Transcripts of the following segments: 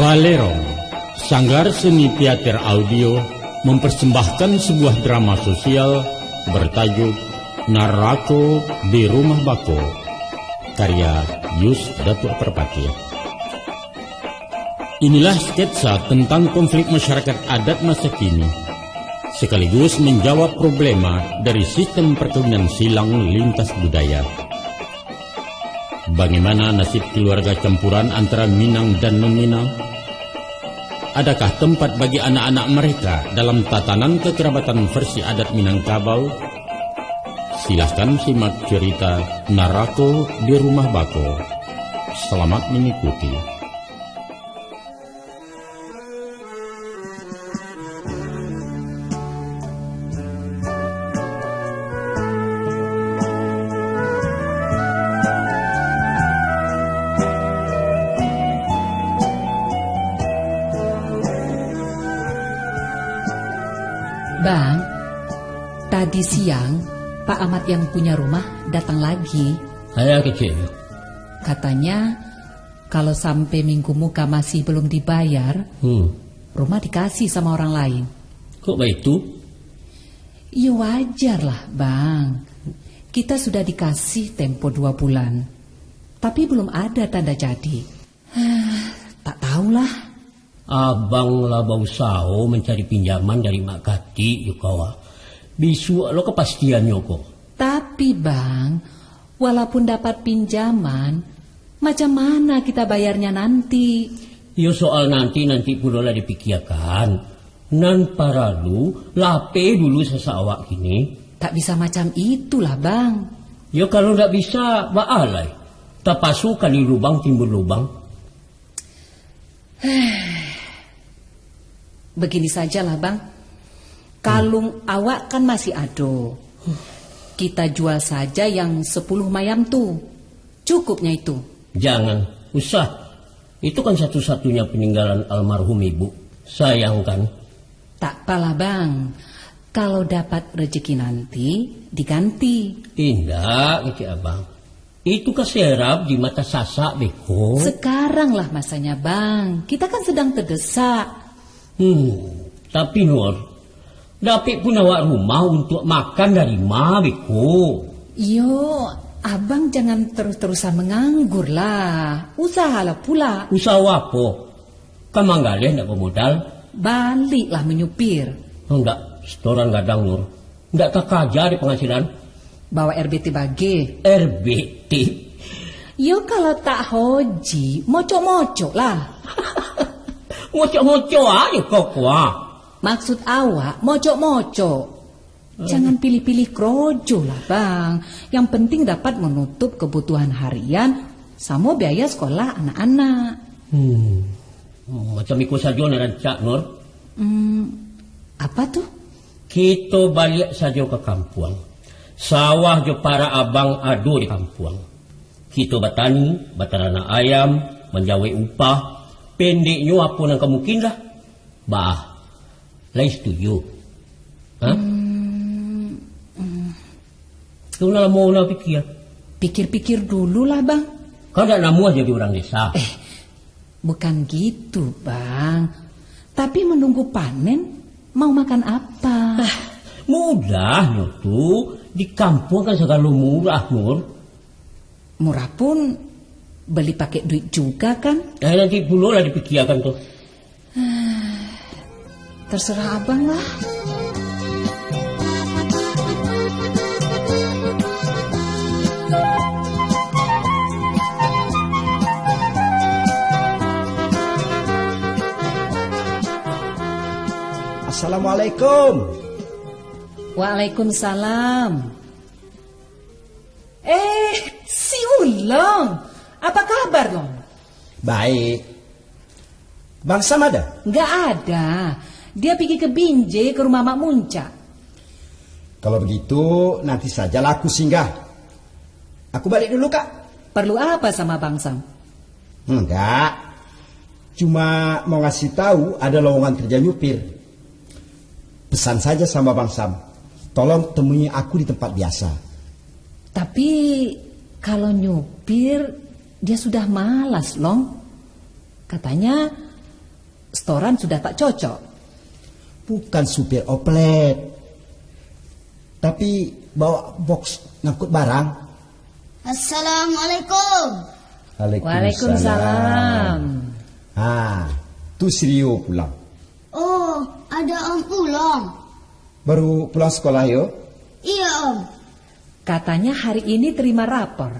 Balerong, Sanggar Seni Teater Audio mempersembahkan sebuah drama sosial bertajuk Narako di Rumah Bako, karya Yus Datuk Perpati. Inilah sketsa tentang konflik masyarakat adat masa kini, sekaligus menjawab problema dari sistem perkawinan silang lintas budaya. Bagaimana nasib keluarga campuran antara Minang dan non-Minang? Adakah tempat bagi anak-anak mereka dalam tatanan kekerabatan versi adat Minangkabau? Silahkan simak cerita Narako di Rumah Bako. Selamat mengikuti. Bang, tadi siang Pak Ahmad yang punya rumah datang lagi. Saya kecil. Katanya kalau sampai minggu muka masih belum dibayar, rumah dikasih sama orang lain. Kok begitu? Ya wajar lah Bang. Kita sudah dikasih tempo 2 bulan, tapi belum ada tanda jadi. Tak tahulah. Abang lah bau sao mencari pinjaman dari Mak Kati yukawa. Bisu lo kepastiannya kok. Tapi Bang, walaupun dapat pinjaman, macam mana kita bayarnya nanti? Yo soal nanti pula lah dipikirkan. Nan paralu lape dulu sesawak kini. Tak bisa macam itulah Bang. Yo kalau ndak bisa baalai. Tapasu kali lubang timbul lubang. Begini sajalah Bang. Kalung awak kan masih ado. Kita jual saja yang 10 mayam tuh. Cukupnya itu. Jangan, usah. Itu kan satu-satunya peninggalan almarhum ibu. Sayang kan? Tak apalah Bang. Kalau dapat rezeki nanti, diganti. Indah, gitu abang. Itu keserap di mata sasak beko. Sekarang lah masanya Bang. Kita kan sedang terdesak. Tapi Nur, dapat pun awak rumah untuk makan dari ma beko. Yo, abang jangan terus-terusan menganggur lah. Usahalah pula. Usaha apa? Kan manggalih ndak bermodal. Baliklah menyupir. Enggak, setoran gadang Nur. Ndak tak kaja di penghasilan. Bawa RBT bagi. RBT? Yo kalau tak hoji, mocok-mocok lah. Mocok-mocok aja kok wah. Maksud awak mocok-mocok. Jangan pilih-pilih krojo lah Bang. Yang penting dapat menutup kebutuhan harian sama biaya sekolah anak-anak. Macam ikut saja nerancak Nur. Apa tuh? Kita balik saja ke kampung. Sawah je para abang ado di kampung. Kita batani, batarana ayam, menjawe upah. Pendeknya apa yang kemungkin lah. Bah, lain setuju. Kau nak mau nak pikir? Pikir-pikir dulu lah Bang. Kau tak nak jadi orang desa? Bukan gitu Bang. Tapi menunggu panen, mau makan apa? Mudah Nur tuh. Di kampung kan segala murah Nur. Murah pun beli pakai duit juga kan? Nanti pula lah dipikirkan tuh. Terserah abang lah. Assalamualaikum. Waalaikumsalam. Si Ulong, apa kabar Long? Baik. Bang Sam ada? Nggak ada. Dia pergi ke Binjai ke rumah Mak Munca. Kalau begitu nanti saja aku singgah. Aku balik dulu Kak. Perlu apa sama Bang Sam? Enggak. Cuma mau ngasih tahu ada lowongan kerja nyupir. Pesan saja sama Bang Sam. Tolong temui aku di tempat biasa. Tapi kalau nyupir dia sudah malas Long. Katanya Setoran sudah tak cocok. Bukan supir oplet, tapi bawa box ngangkut barang. Assalamualaikum. Waalaikumsalam. Tuh si Rio pulang. Oh, ada Om Ulong. Baru pulang sekolah yo? Iya Om. Katanya hari ini terima rapor.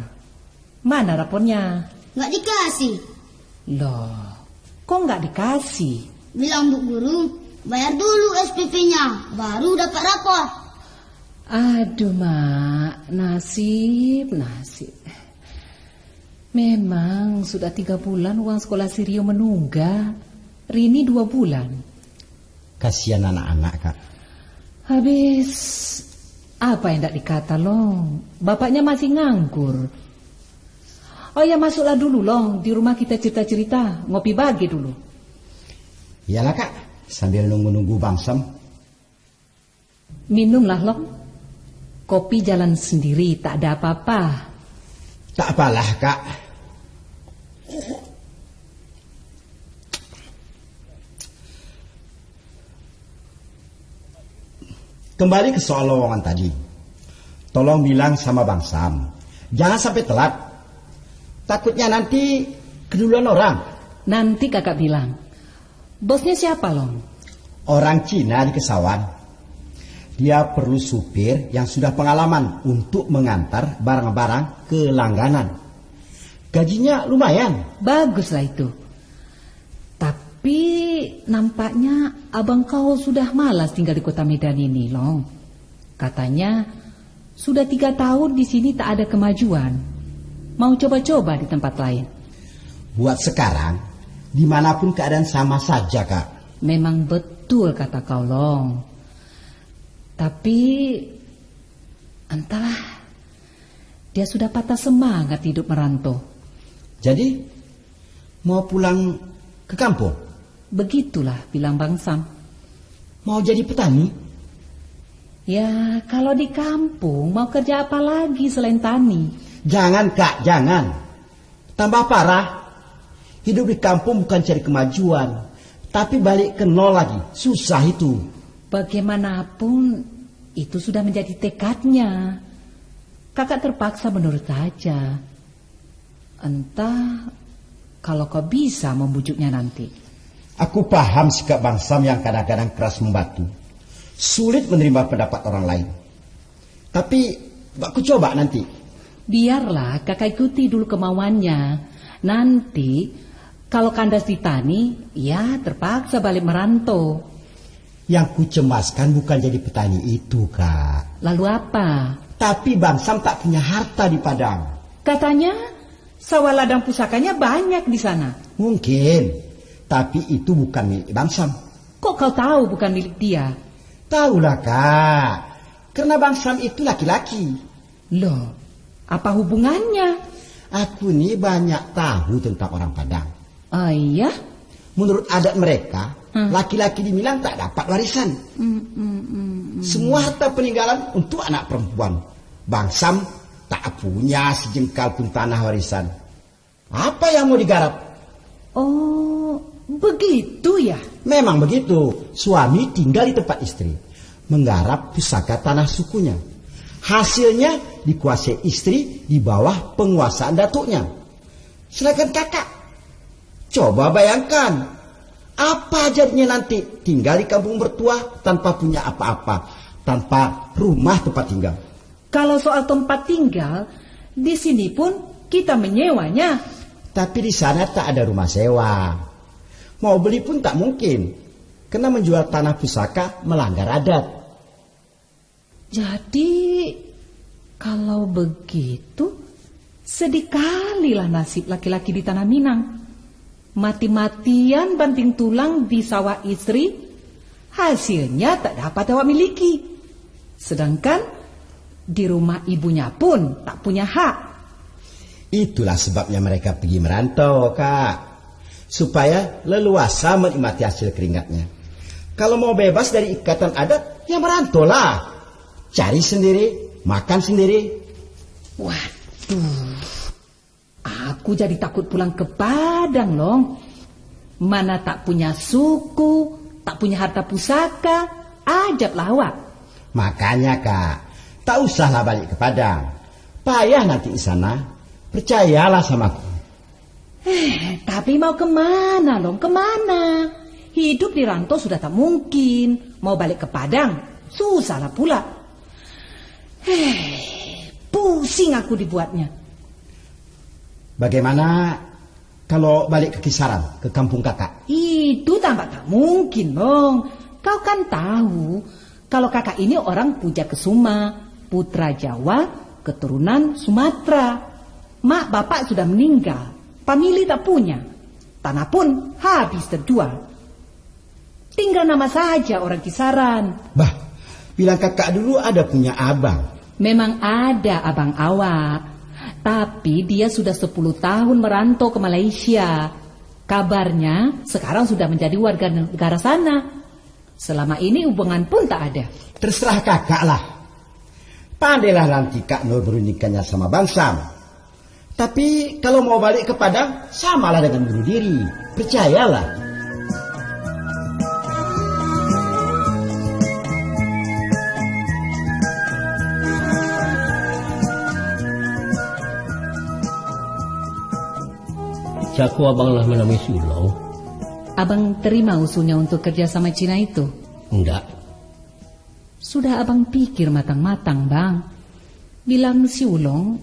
Mana rapornya? Nggak dikasih. Loh, kok nggak dikasih? Bilang Bu Guru, bayar dulu SPP-nya, baru dapat rapor. Aduh mak, nasib. Memang sudah 3 bulan uang sekolah si Rio menunggak. Rini 2 bulan. Kasihan anak-anak, Kak. Habis apa yang tidak dikata Long? Bapaknya masih nganggur. Oh ya, masuklah dulu Long, di rumah kita cerita-cerita, ngopi bagi dulu. Iyalah Kak, sambil nunggu-nunggu Bang Sam. Minumlah Long. Kopi jalan sendiri, tak ada apa-apa. Tak apalah Kak. Kembali ke soal lowongan tadi. Tolong bilang sama Bang Sam, jangan sampai telat. Takutnya nanti keduluan orang. Nanti kakak bilang, bosnya siapa Long? Orang Cina di Kesawan. Dia perlu supir yang sudah pengalaman untuk mengantar barang-barang ke langganan. Gajinya lumayan. Baguslah itu. Tapi nampaknya abang kau sudah malas tinggal di kota Medan ini, Long. Katanya sudah 3 tahun di sini tak ada kemajuan. Mau coba-coba di tempat lain. Buat sekarang, dimanapun keadaan sama saja, Kak. Memang betul kata kau, Long. Tapi entahlah, dia sudah patah semangat hidup merantau. Jadi mau pulang ke kampung? Begitulah bilang Bang Sam. Mau jadi petani? Ya, kalau di kampung mau kerja apa lagi selain tani? Jangan Kak, jangan. Tambah parah. Hidup di kampung bukan cari kemajuan, tapi balik ke nol lagi. Susah itu. Bagaimanapun itu sudah menjadi tekadnya. Kakak terpaksa menurut saja. Entah kalau kau bisa membujuknya nanti. Aku paham sikap Bang Sam yang kadang-kadang keras membatu. Sulit menerima pendapat orang lain. Tapi aku coba nanti. Biarlah kakak ikuti dulu kemauannya. Nanti kalau kandas di tani, ya terpaksa balik merantau. Yang kucemaskan bukan jadi petani itu, Kak. Lalu apa? Tapi Bang Sam tak punya harta di Padang. Katanya sawah ladang pusakanya banyak di sana. Mungkin, tapi itu bukan milik Bang Sam. Kok kau tahu bukan milik dia? Tahulah, Kak. Karena Bang Sam itu laki-laki. Loh, apa hubungannya? Aku nih banyak tahu tentang orang Padang. Oh iya? Menurut adat mereka, laki-laki di Minang tak dapat warisan. Semua harta peninggalan untuk anak perempuan. Bang Sam tak punya sejengkal pun tanah warisan. Apa yang mau digarap? Oh, begitu ya? Memang begitu. Suami tinggal di tempat istri, menggarap pusaka tanah sukunya. Hasilnya dikuasai istri di bawah penguasaan datuknya. Silakan kakak, coba bayangkan, apa jadinya nanti tinggal di kampung mertua tanpa punya apa-apa, tanpa rumah tempat tinggal. Kalau soal tempat tinggal, di sini pun kita menyewanya. Tapi di sana tak ada rumah sewa. Mau beli pun tak mungkin, karena menjual tanah pusaka melanggar adat. Jadi, kalau begitu, sedih kalilah nasib laki-laki di tanah Minang. Mati-matian banting tulang di sawah istri, hasilnya tak dapat awak miliki. Sedangkan di rumah ibunya pun tak punya hak. Itulah sebabnya mereka pergi merantau, Kak. Supaya leluasa menikmati hasil keringatnya. Kalau mau bebas dari ikatan adat, ya merantau lah. Cari sendiri, makan sendiri. Waduh, aku jadi takut pulang ke Padang, Long. Mana tak punya suku, tak punya harta pusaka, ajab lawak. Makanya Kak, tak usahlah balik ke Padang. Payah nanti di sana. Percayalah sama aku. Tapi mau kemana Long, kemana? Hidup di rantau sudah tak mungkin. Mau balik ke Padang, susahlah pula. Pusing aku dibuatnya. Bagaimana kalau balik ke Kisaran, ke kampung kakak? Itu tampak tak mungkin, Long. Kau kan tahu kalau kakak ini orang Puja Kesuma, putra Jawa, keturunan Sumatera. Mak bapak sudah meninggal, famili tak punya. Tanah pun habis terjual. Tinggal nama saja orang Kisaran. Bah, bilang kakak dulu ada punya abang. Memang ada abang awak, tapi dia sudah 10 tahun merantau ke Malaysia. Kabarnya sekarang sudah menjadi warga negara sana. Selama ini hubungan pun tak ada. Terserah kakak lah. Pandailah nanti Kak Nur berundingkannya sama Bang Sam. Tapi kalau mau balik ke Padang, samalah dengan bunuh diri. Percayalah. Caku abang lah menemui si Ulong. Abang terima usulnya untuk kerja sama Cina itu? Enggak. Sudah abang pikir matang-matang, Bang. Bilang si Ulong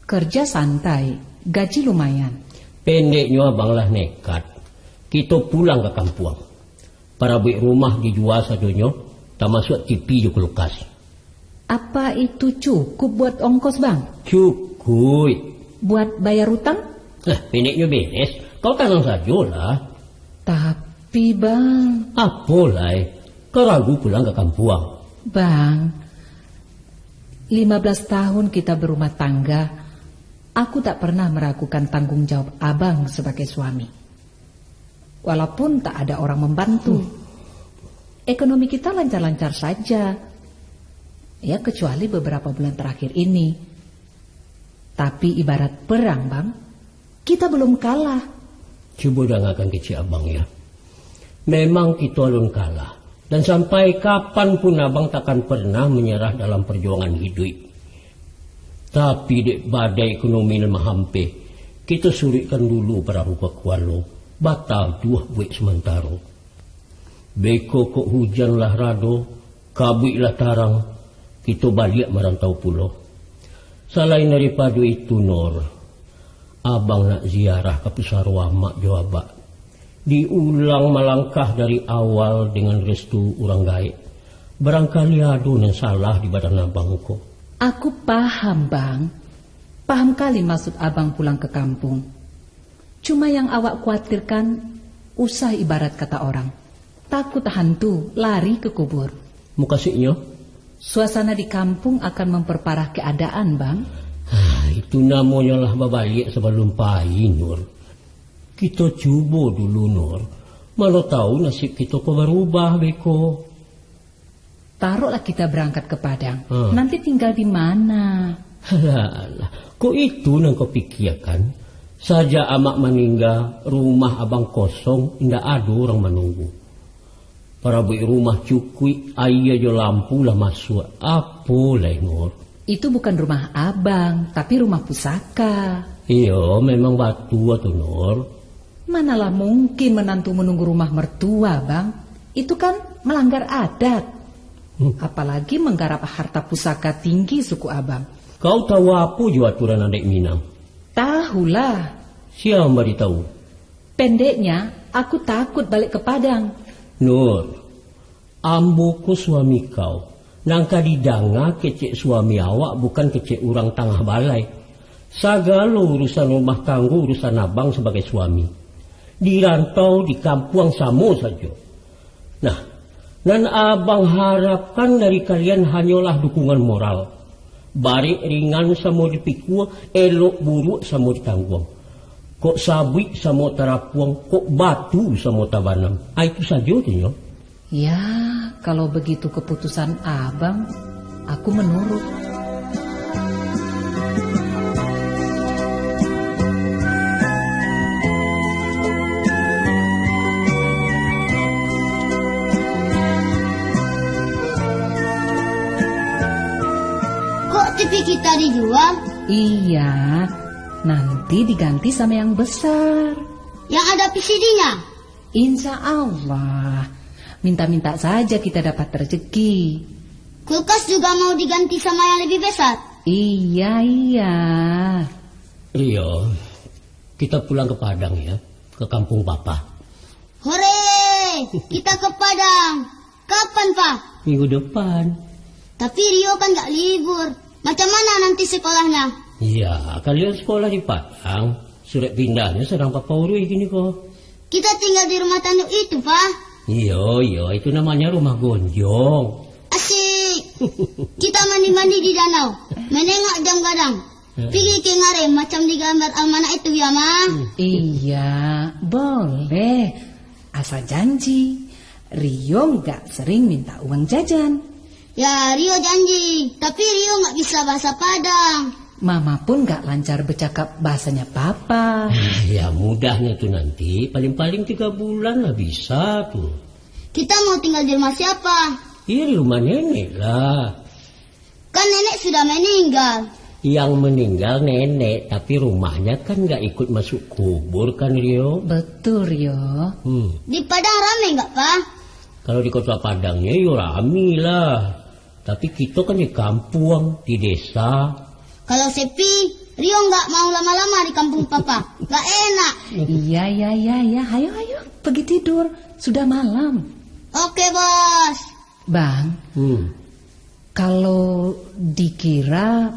kerja santai, gaji lumayan. Pendeknya abang lah nekat. Kita pulang ke kampung. Para buik rumah dijual sadonya, tak masuk TV juga kulkas. Apa itu cukup buat ongkos, Bang? Cukup. Buat bayar utang? Pendeknya beres. Kau tangan sajalah. Tapi, Bang... Apalah, kau ragu pulang ke kampung. Bang, 15 tahun kita berumah tangga, aku tak pernah meragukan tanggung jawab abang sebagai suami. Walaupun tak ada orang membantu. Ekonomi kita lancar-lancar saja. Ya, kecuali beberapa bulan terakhir ini. Tapi ibarat perang, Bang, kita belum kalah. Coba dengarkan kecil abang ya. Memang kita belum kalah. Dan sampai kapanpun abang takkan pernah menyerah dalam perjuangan hidup. Tapi dek badai ekonomi lemah hampe, kita surikkan dulu para rupa kualo. Batal dua buik sementara. Beko kok hujan lah rado, kabut lah tarang, kita balik merantau pulau. Selain daripada itu Nur, abang nak ziarah ke Pusarwa mak Jawabak. Diulang melangkah dari awal dengan restu orang gaib. Barangkali ada yang salah di badan abang kok. Aku paham, Bang. Paham kali maksud abang pulang ke kampung. Cuma yang awak khawatirkan, usah ibarat kata orang. Takut hantu, lari ke kubur. Mukasihnya? Suasana di kampung akan memperparah keadaan, Bang. Itu namanya lah babalik sebelum pahit, Nur. Kita cuba dulu, Nur. Mana tahu nasib kita kok berubah, Beko. Taruhlah kita berangkat ke Padang. Nanti tinggal di mana? Alah, kok itu yang kau pikirkan? Saja amak meninggal, rumah abang kosong, tidak ada orang menunggu. Para buik rumah cukui, air jo lampu lah masuk. Apa lah, Nur? Itu bukan rumah abang, tapi rumah pusaka. Iya, memang batu atau Nur. Manalah mungkin menantu menunggu rumah mertua, Bang. Itu kan melanggar adat. Apalagi menggarap harta pusaka tinggi suku abang. Kau tahu apa jo aturan adik Minang? Tahulah. Siapa beritahu? Pendeknya, aku takut balik ke Padang. Nur, amboku suami kau. Nangka didanga kecek suami awak bukan kecek orang tengah balai. Segala urusan rumah tangga urusan abang sebagai suami. Di rantau di kampung sama saja. Nah, dan abang harapkan dari kalian hanyalah dukungan moral. Barik ringan sama dipikul, elok buruk sama ditanggung. Kok sabik sama terapuang, kok batu sama tabanam. Itu saja tu. Ya, kalau begitu keputusan abang, aku menurut. kita dijual? Iya, nanti diganti sama yang besar. Yang ada PCD-nya? Insya Allah. Minta-minta saja kita dapat rezeki. Kulkas juga mau diganti sama yang lebih besar? Iya. Rio, kita pulang ke Padang ya, ke kampung Papa. Hore, kita ke Padang. Kapan, Pak? Minggu depan. Tapi Rio kan gak libur. Macam mana nanti sekolahnya? Iya, kalian sekolah di Padang. Surat pindahnya sedang Papa urus gini kok. Kita tinggal di rumah tanduk itu, Pak. Iya, itu namanya rumah gonjong. Asik. Kita mandi-mandi di danau. Menengok jam gadang. Pergi ke Ngare macam di gambar amanah itu ya, Ma. Iya, boleh. Asal janji, Rio nggak sering minta uang jajan. Ya, Rio janji. Tapi Rio nggak bisa bahasa Padang. Mama pun nggak lancar bercakap bahasanya Papa. Ya mudahnya tuh nanti, paling-paling 3 bulan lah bisa tuh. Kita mau tinggal di rumah siapa? Iya di rumah nenek lah. Kan nenek sudah meninggal. Yang meninggal nenek, tapi rumahnya kan nggak ikut masuk kubur kan Rio? Betul, Rio. Di Padang rame nggak, Pak? Kalau di kota Padangnya ya rame lah. Tapi kita kan di kampung, di desa. Kalau sepi, Rio nggak mau lama-lama di kampung Papa. Nggak enak. Iya. Ayo, pergi tidur. Sudah malam. Oke, Bos. Bang, kalau dikira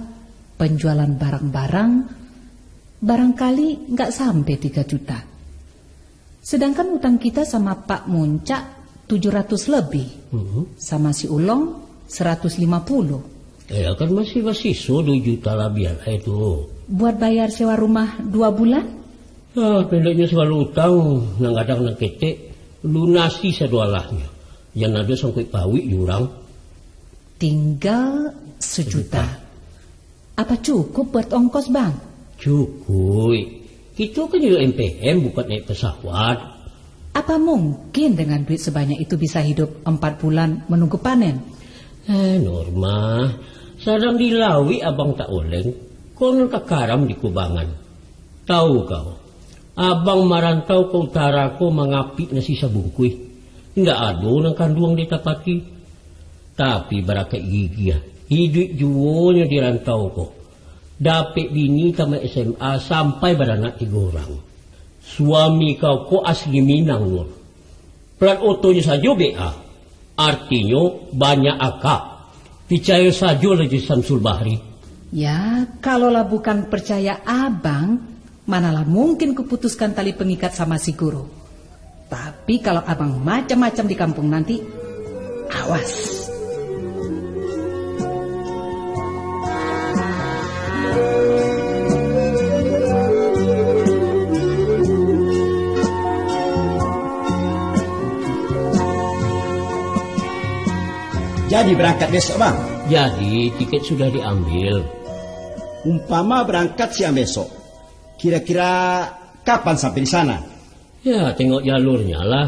penjualan barang-barang, barangkali nggak sampai 3 juta. Sedangkan utang kita sama Pak Muncak 700 lebih. Sama si Ulong 150. Ya kan masih 2 juta lah biar itu. Buat bayar sewa rumah 2 bulan? Pendeknya selalu utang, nang kadang nang ketek, lunasi sedualahnya. Yang ada sangkut pawik jurang. Tinggal 1 juta. Apa cukup buat ongkos, Bang? Cukup. Kita kan juga MPM bukan naik pesawat. Apa mungkin dengan duit sebanyak itu bisa hidup 4 bulan menunggu panen? Norma, sadang dilawi abang tak oleng, konon kakaram di kubangan. Tahu kau, abang marantau ke utara ko mangapit na si sabungkuy. Nggak ada nang kanduang ditapati. Tapi barakai gigi ya, hidup juwonya di rantau ko. Dapet bini tama SMA sampai beranak 3 orang. Suami kau ko asli Minang Nur. Plat otonya saja BA. Artinya banyak akak. Percaya saja lagi Samsul Bahri. Ya, kalaulah bukan percaya abang, manalah mungkin kuputuskan tali pengikat sama si guru. Tapi kalau abang macam-macam di kampung nanti, awas. Jadi berangkat besok, Bang? Jadi tiket sudah diambil. Umpama berangkat siang besok, kira-kira kapan sampai di sana? Ya tengok jalurnya lah.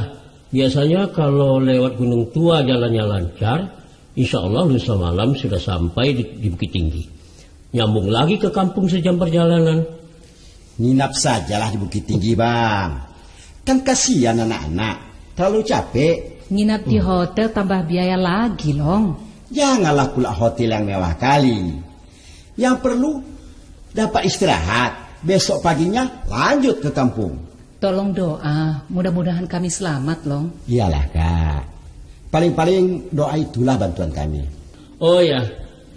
Biasanya kalau lewat Gunung Tua jalannya lancar, insya Allah lusa malam sudah sampai di Bukit Tinggi. Nyambung lagi ke kampung sejam perjalanan. Nginap sajalah di Bukit Tinggi, Bang. Kan kasihan anak-anak, terlalu capek. Nginap di hotel tambah biaya lagi, Long. Janganlah pula hotel yang mewah kali. Yang perlu dapat istirahat. Besok paginya lanjut ke kampung. Tolong doa, mudah-mudahan kami selamat, Long. Iyalah, Kak. Paling-paling doa itulah bantuan kami. Oh ya,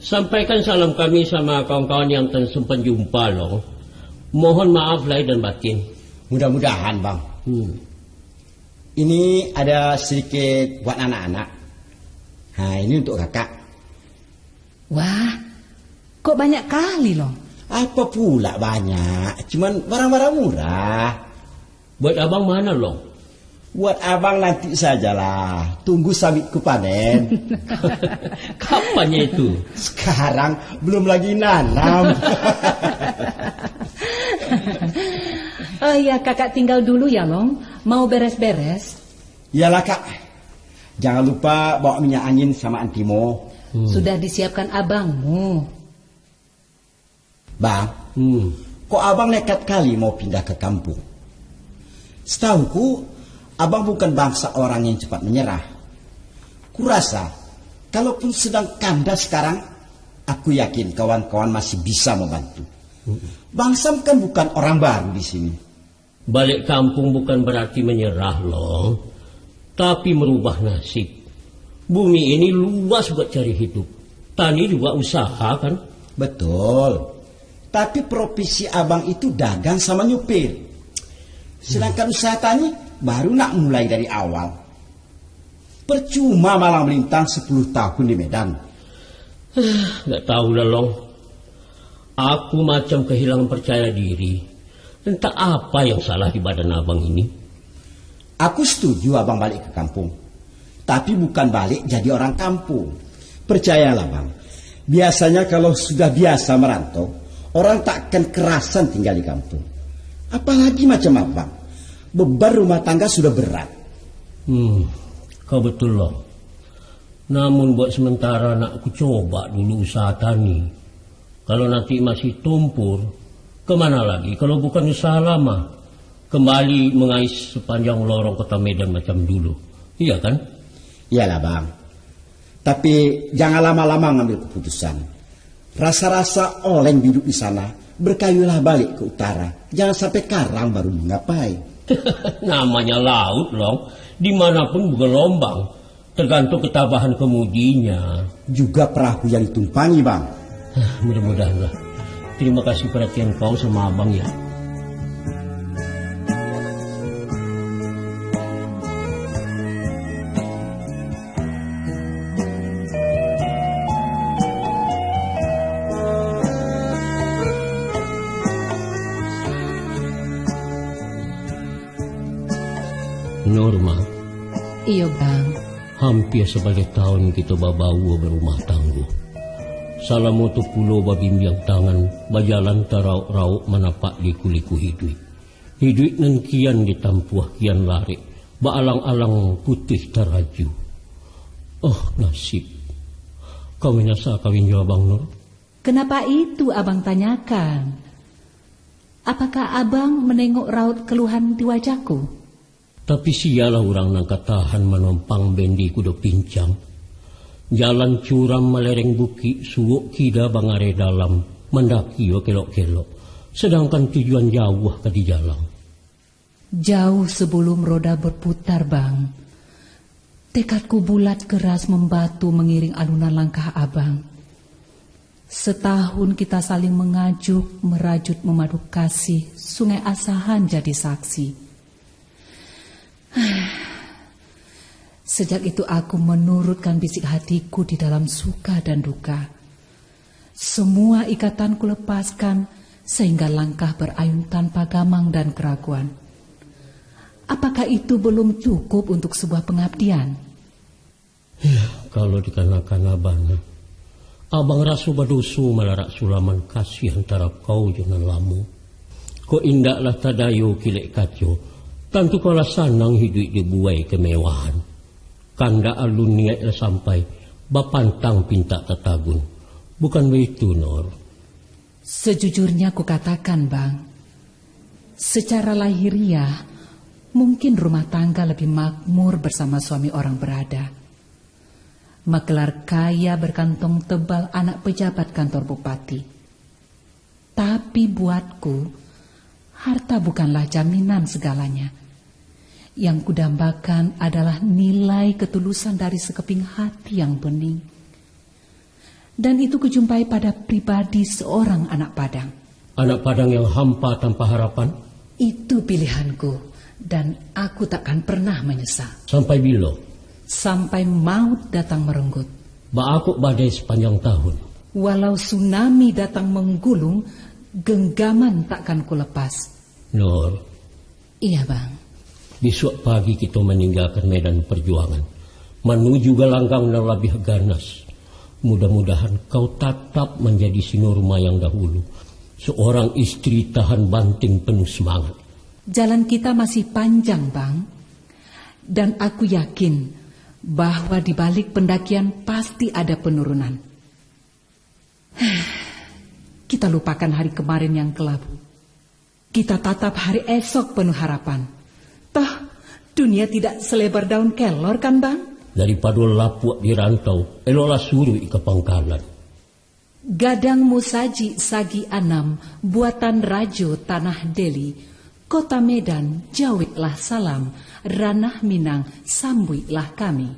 sampaikan salam kami sama kawan-kawan yang tak sempat jumpa loh. Mohon maaf lahir dan batin. Mudah-mudahan, Bang. Ini ada sedikit buat anak-anak. Nah, ini untuk kakak. Wah, kok banyak kali, Long? Apa pula banyak? Cuman barang-barang murah. Buat abang mana loh? Buat abang nanti sajalah. Tunggu sawitku panen. Kapannya itu? Sekarang belum lagi nanam. Oh iya, kakak tinggal dulu ya, Long. Mau beres-beres? Iyalah, Kak. Jangan lupa bawa minyak angin sama antimo. Sudah disiapkan abangmu. Bang, kok abang nekat kali mau pindah ke kampung? Setahuku, abang bukan bangsa orang yang cepat menyerah. Kurasa, kalaupun sedang kandas sekarang, aku yakin kawan-kawan masih bisa membantu. Bang Sam kan bukan orang baru di sini. Balik kampung bukan berarti menyerah loh, tapi merubah nasib. Bumi ini luas buat cari hidup. Tani juga usaha kan? Betul. Tapi profesi abang itu dagang sama nyupir. Sedangkan usaha tani baru nak mulai dari awal. Percuma malah melintang 10 tahun di Medan. Gak tahu lah Long. Aku macam kehilangan percaya diri. Entah apa yang salah di badan abang ini. Aku setuju abang balik ke kampung. Tapi bukan balik jadi orang kampung. Percayalah bang. Biasanya kalau sudah biasa merantau, orang takkan kerasan tinggal di kampung. Apalagi macam abang. Beban rumah tangga sudah berat. Kau betul loh. Namun buat sementara nak aku coba dulu usaha tani. Kalau nanti masih tumpur, kemana lagi kalau bukan usaha lama? Kembali mengais sepanjang lorong kota Medan macam dulu. Iya kan? Iyalah bang. Tapi jangan lama-lama ngambil keputusan. Rasa-rasa oleng hidup di sana, berkayulah balik ke utara. Jangan sampai karang baru mengapai. Namanya laut loh. Dimanapun bergelombang. Tergantung ketabahan kemudinya. Juga perahu yang ditumpangi bang. Mudah-mudahan lah. Terima kasih perhatian kau sama abang ya. Norma. Iya bang. Hampir sebagai tahun kita babawa berumah tangguh. Salamu tu pulau babimbiang tangan, bajalan tarauk-rauk menapak di kuliku hidup. Hidup nan kian ditampuah kian lari, baalang-alang putih teraju. Oh nasib. Kawin asa kawin jawab Bang Nur? Kenapa itu abang tanyakan? Apakah abang menengok raut keluhan di wajahku? Tapi sialah orang nang katahan menompang bendi kuda pincang. Jalan curam melereng buki, suwuk kida bangare dalam, mendaki yo kelok-kelok. Sedangkan tujuan jauh ke di jalan. Jauh sebelum roda berputar bang. Tekadku bulat keras membatu mengiring alunan langkah abang. Setahun kita saling mengajuk, merajut memadu kasih, Sungai Asahan jadi saksi. Sejak itu aku menurutkan bisik hatiku di dalam suka dan duka. Semua ikatanku lepaskan sehingga langkah berayun tanpa gamang dan keraguan. Apakah itu belum cukup untuk sebuah pengabdian? Ya, kalau dikarenakan abang rasu badusu malarak sulaman kasih antara kau dengan lamu. Kau indaklah tadayo kilek kaco. Tentu kau sanang hidup dibuai kemewahan. Kanda alun niatlah sampai bapantang pinta tatagun. Bukan begitu, Nor? Sejujurnya ku katakan, Bang. Secara lahiriah, mungkin rumah tangga lebih makmur bersama suami orang berada. Magelar kaya berkantong tebal anak pejabat kantor bupati. Tapi buatku, harta bukanlah jaminan segalanya. Yang kudambakan adalah nilai ketulusan dari sekeping hati yang bening. Dan itu kujumpai pada pribadi seorang anak Padang. Anak Padang yang hampa tanpa harapan? Itu pilihanku, dan aku takkan pernah menyesal. Sampai bila? Sampai maut datang merenggut. Baakuk badai sepanjang tahun. Walau tsunami datang menggulung, genggaman takkan kulepas. Nur. Iya, Bang. Besok pagi kita meninggalkan medan perjuangan, menuju gelanggang yang lebih ganas. Mudah-mudahan kau tetap menjadi si Norma yang dahulu, seorang istri tahan banting penuh semangat. Jalan kita masih panjang, Bang. Dan aku yakin bahwa di balik pendakian pasti ada penurunan. kita lupakan hari kemarin yang kelabu. Kita tatap hari esok penuh harapan. Toh, dunia tidak selebar daun kelor kan, Bang? Daripada lapuak di rantau, eloklah suruh ke pangkalan. Gadang musaji sagi anam, buatan Rajo Tanah Deli, Kota Medan, jawitlah salam, ranah Minang, sambuilah kami.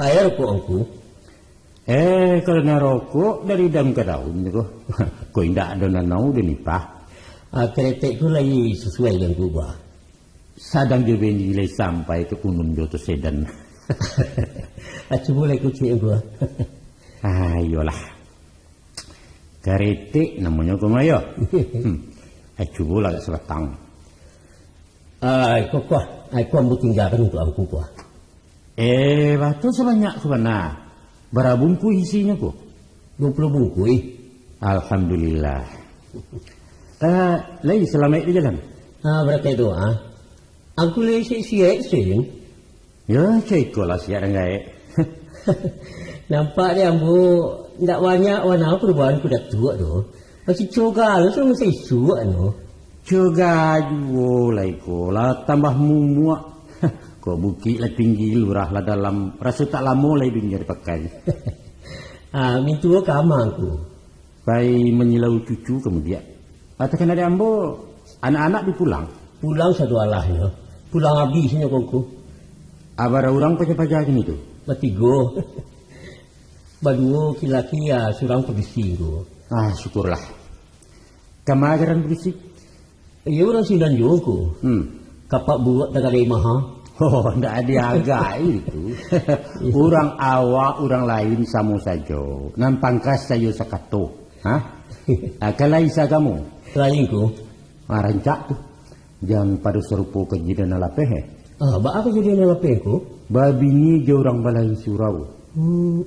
Air kok aku. Karena rokok dari dam ke daun kok. Kok indah ada nanau dan nipah. Kretek ku lagi sesuai dengan gua. Sadang juga nilai sampai ke Gunung Joto Sedan. Coba lagi kucing gua. Ayolah. Kretek namanya kok mayo. Coba lah sebatang. Aku ambil tinggalkan untuk aku gua. Batu sebanyak sebenarnya. Berapa bungkus isinya kok? 20 bungkus. Alhamdulillah. Lagi selamat di jalan. Berapa itu Aku lagi siap sih. Ya, cek lah siap enggak. Nampak dia ambu tidak banyak warna perubahan kuda tua tu. Masih cogal tu masih isu anu. Coga juga lah tambah muak. Kok bukit lah tinggi lurah lah dalam rasa tak lama lah dunia dipakai. Mintu kamangku. Pai menyilau cucu kemudian. Katakan ada ambo anak-anak dipulang. Pulang satu alahnya. Pulang habisnya kongku. Abara orang pajak-pajak ini tu. Batigo. Baduo kilaki ya surang pedisi tu. Syukurlah. Kamagaran pedisi. Iya orang Sudan juga. Kapak buat tak ada maha. Tidak ada agak itu. Orang awak, orang lain sama saja. Nampangkas saya sakato. Kalau isa kamu? Lain ku. Rancak tu. Jangan pada serupa kejadian alapeh. Apa kejadian alapeh ku? Babini je orang balai surau.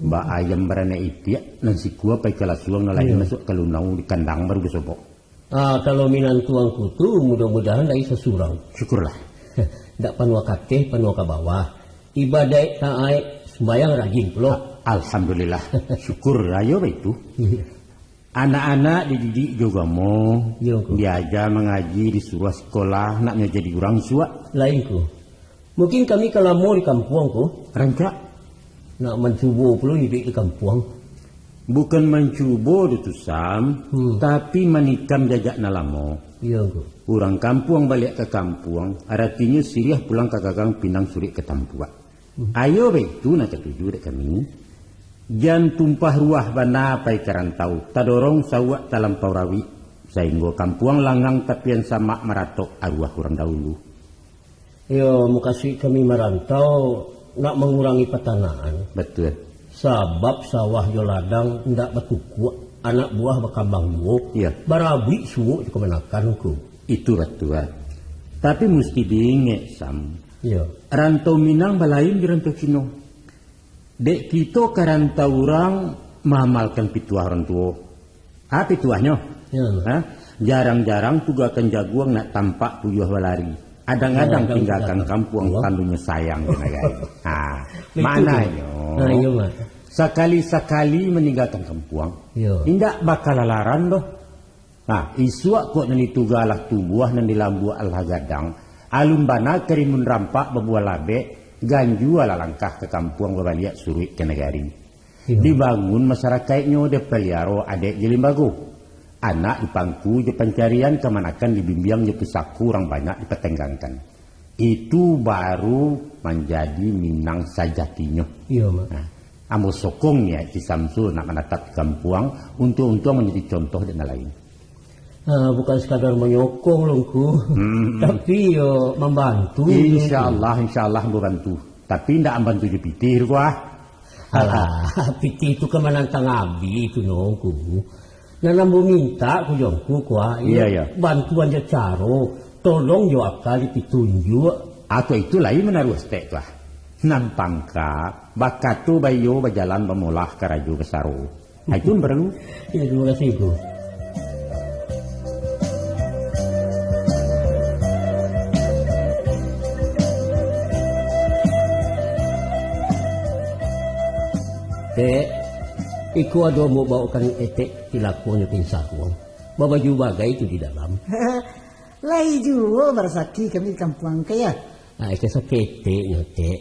Ba ayam berana itiak. Nasi kuah pai kalasuang nalain masuk kalunau di kandang baru besok. Kalau minan tuangku tu mudah-mudahan lagi sesurau. Syukurlah. Tak panua kateh, panua ke bawah. Ibadah taai sembayang rajin pula. Alhamdulillah. Syukur ayo itu. Anak-anak dididik juga mau. Diajar mengaji, disuruh sekolah, naknya jadi orang suak. Lainku. Mungkin kami kalau mau di kampung ku. Rancak. Nak mencuba pula hidup di kampung. Bukan mencuba itu Sam, tapi menikam jajak nalamo. Iya ku. Orang kampung balik ke kampung, artinya siriah pulang ke gagang pinang surik ke Tampuak. Ayo itu nak ketujuh dek kami. Jan tumpah ruah bana pai kerantau, tadorong sawak dalam paurawi. Sehingga kampung langang tapian sama meratok arwah orang dahulu. Yo, mukasih kami merantau nak mengurangi petanaan. Betul. Sebab sawah jo ladang ndak bertukuk, anak buah berkambang buok. Iya. Barabi suuk kemenakan ku. Itu betul. Tapi mesti diingat Sam. Iya. Rantau Minang balain di rantau Cino. Dek kita ke rantau orang mamalkan pituah orang tua. Pituahnya? Ya. Jarang-jarang tugakan jaguang nak tampak puyuh balari. Adang-adang tinggalkan kampung tandunya sayang. Mana yo? Sekali-sekali meninggalkan kampung. Indak bakal lalaran doh. Isuak kok nanti tugalah tubuh nanti lambu Allah gadang. Alun bana kerimun rampak bebuah labe. Ganju ala langkah ke kampung berbaliak suruh ke negari. Dibangun masyarakatnya de peliaro adek jelimbago. Anak dipangku je pencarian kemanakan dibimbing je pesaku orang banyak dipetenggangkan. Itu baru menjadi Minang sajatinya. Iya mak. Ambo sokongnya di Samsul nak menatap kampung untuk menjadi contoh dan lain. Bukan sekadar menyokong longku, tapi yo membantu. Insya Allah membantu. Tapi tidak membantu je pitir kuah. Alah, pitir itu kemenantang abi itu nongku. Nanambu minta ku jongku kuah. Iya. Bantuan je caro, tolong yo akal dipitunjuk. Atau itu lain menaruh stek kuah. Nampangka bakatu bayo berjalan memolah keraju besaro. Itu perlu. Iya, terima kasih Bu. Iku ada mau bawakan etek tilakunya pinsaku. Bawa juga bagai itu di dalam. Lai juga bersaki kami kampung kaya. Itu sakete nyote.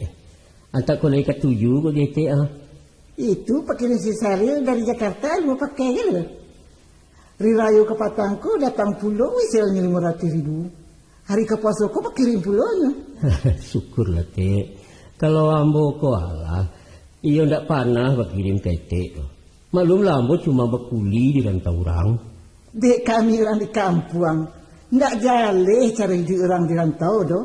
Antak ko lai ketujuh ko dete Itu pakai nasi saril dari Jakarta mau pakai kan? Rirayu ke patangku datang pulau wisel 500.000. Hari ke puasa ko pakirim pulaunya. Syukurlah te. Kalau ambo ko ala. Iya ndak panah berkirim ketek. Maklum lambo cuma berkuli di rantau orang. Dek kami orang di kampung, ndak jaleh cara hidup orang di rantau do.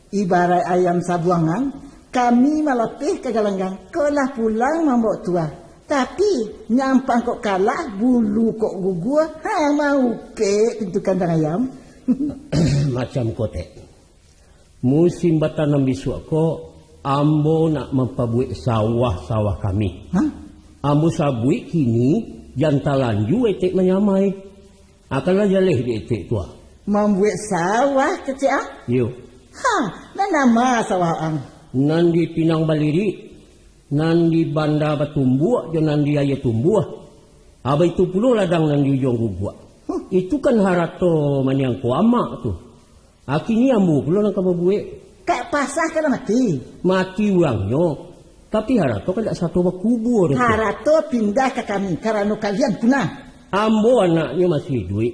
Ibarat ayam sabuangan, kami malapih ke galanggang, kolah pulang mambok tua. Tapi nyampang kok kalah, bulu kok gugua, mau ke pintu kandang ayam. Macam kotek. Musim batanam besok kok, ambo nak memperbuat sawah-sawah kami. Hah? Ambo sabuik kini, jantalanju etek menyamai. Akanlah jaleh di etek tua. Membuat sawah kecil ah? Yo. Dan nama sawah ang. Nan di Pinang Baliri, nan di Banda Batumbuak, dan nan di Ayah Tumbuak. Aba itu puluh ladang nan di ujung gugua. Itu kan harato maniang kuamak tu. Akhirnya ambu puluh nak kamu Kak pasah kena mati. Mati orangnya. Tapi harato kan tak satu berkubur. Harato pindah ke kami karena kalian punah. Ambo anaknya masih duit.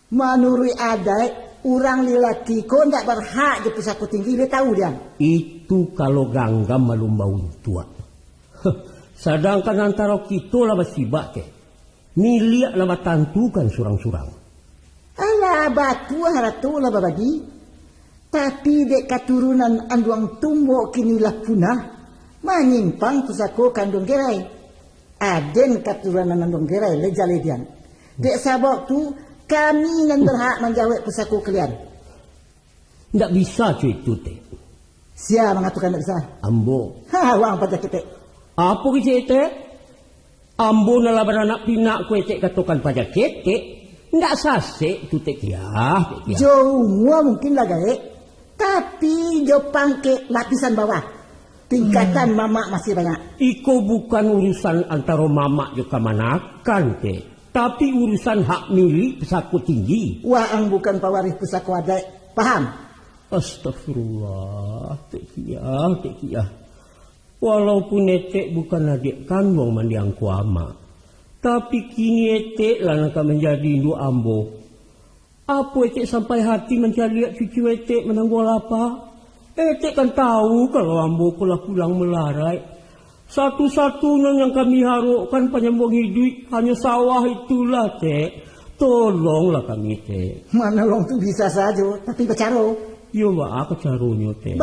Menurut adat, orang lelaki kau tak berhak di pusako tinggi, dia tahu dia. Itu kalau ganggam malum bau tua. Sedangkan antara kita lah bersibak ke. Milik lah batantukan surang-surang. Alah batu harato lah babagi. Tapi dek keturunan anduang tumbuk kini lah punah. Menyimpang pusako kandung gerai. Aden keturunan anduang gerai lejaledian. Dek sabok tu kami yang berhak menjawab pusako kalian. Tak bisa cuy itu teh. Siapa mengatakan tak bisa? Ambo. Wang pada kita. Apa kisah itu? Ambo nala beranak pinak kue tek katokan pajak ketek. Ndak sasek tu tek ya. Jauh mungkin lah gaek. Tapi jo pangke lapisan bawah. Tingkatan mamak masih banyak. Iko bukan urusan antara mamak juga manakan te. Tapi urusan hak milik pesako tinggi. Waang bukan pewaris pusako adat. Paham? Astagfirullah. Tekiyah. Walaupun etek bukan adik kandung mandiang kuama. Tapi kini etek lah nak menjadi induk ambo. Apa etek sampai hati mencari cucu etek menanggul apa? Etek kan tahu kalau ambo kalau pulang melarai. Satu-satunya yang kami harapkan penyambung hidup hanya sawah itulah tek. Tolonglah kami tek. Mana long tu bisa saja, tapi bercaro. Yo apa caranya tek?